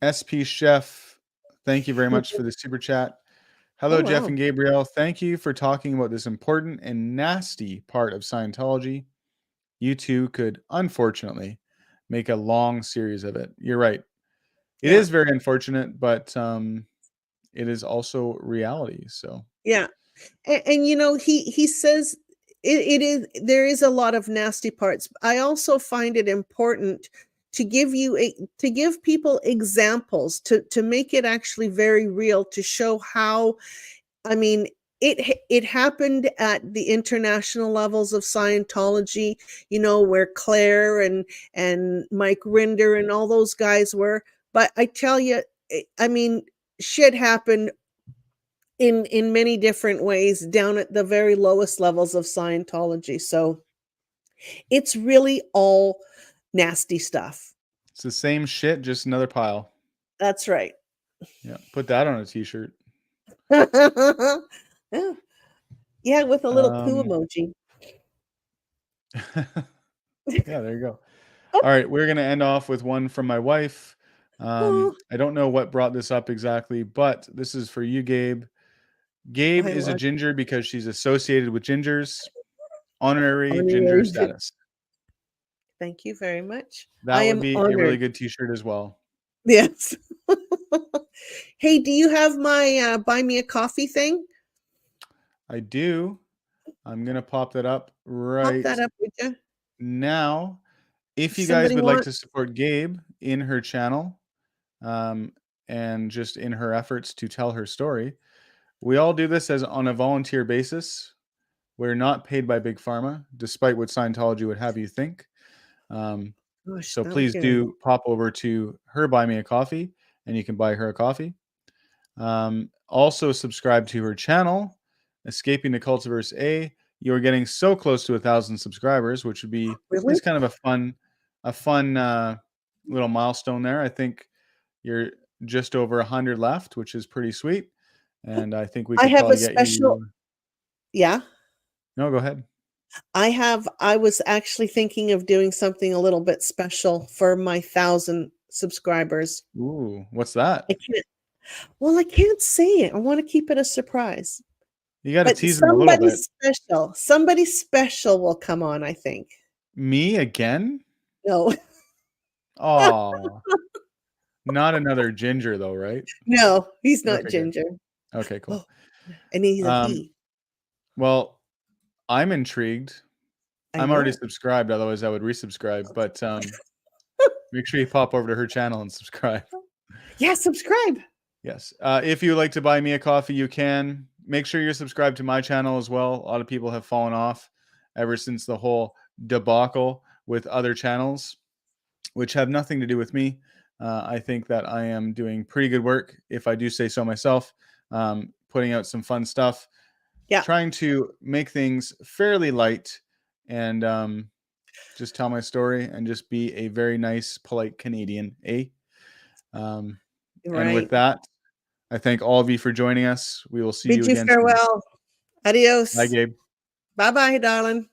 SP Chef, thank you very much for the super chat. Hello, Oh, Jeff wow. and Gabriel. Thank you for talking about this important and nasty part of Scientology. You two could, unfortunately, make a long series of it. You're right. It Yeah. is very unfortunate, but it is also reality. So Yeah. And he says it is, there is a lot of nasty parts. I also find it important to give people examples, to make it actually very real, to show how, I mean, it happened at the international levels of Scientology, where Claire and Mike Rinder and all those guys were. But I tell you, I mean, shit happened in many different ways down at the very lowest levels of Scientology. So it's really all nasty stuff. it's the same shit, just another pile. That's right. Yeah, put that on a t-shirt. Yeah. Yeah, with a little poo emoji. Yeah, there you go. All right, we're going to end off with one from my wife. Oh, I don't know what brought this up exactly, but this is for you, Gabe. Gabe I is a love ginger because she's associated with gingers. Honorary ginger honorary. status. Thank you very much. That I would am be a really honored. good t-shirt as well. Yes. Hey, do you have my buy me a coffee thing? I do. I'm going to pop that up Pop right that up, would you? now. If If you guys somebody would like to wants. support Gabe in her channel, and just in her efforts to tell her story, we all do this as on a volunteer basis. We're not paid by Big Pharma, despite what Scientology would have you think. Gosh, So that was please gonna. do pop over to her Buy Me a Coffee, and you can buy her a coffee. Also subscribe to her channel, Escaping the Cultiverse A. You're getting so close to 1,000 subscribers, which would be Really? just kind of a fun little milestone there. I think you're just over 100 left, which is pretty sweet. And I think we I could have a probably get special. you. Yeah. No, go ahead. I was actually thinking of doing something a little bit special for my 1,000 subscribers. Ooh, what's that? I can't say it. I want to keep it a surprise. You got to But tease them a little bit. somebody special will come on, I think. Me again? No. Oh, not another ginger though, right? No, he's not Okay, good. ginger. Okay, cool. Oh, and he's a he. Well, I'm intrigued. I I'm already know. subscribed, otherwise I would resubscribe. But make sure you pop over to her channel and subscribe. Yeah, subscribe. Yes. If you would like to buy me a coffee, you can. Make sure you're subscribed to my channel as well. A lot of people have fallen off ever since the whole debacle with other channels, which have nothing to do with me. I think that I am doing pretty good work, if I do say so myself, putting out some fun stuff, Yeah. trying to make things fairly light and just tell my story and just be a very nice, polite Canadian, eh? And with Right. that, I thank all of you for joining us. We will see Bid you you again soon. farewell. Adios. Bye, Gabe. Bye-bye, darling.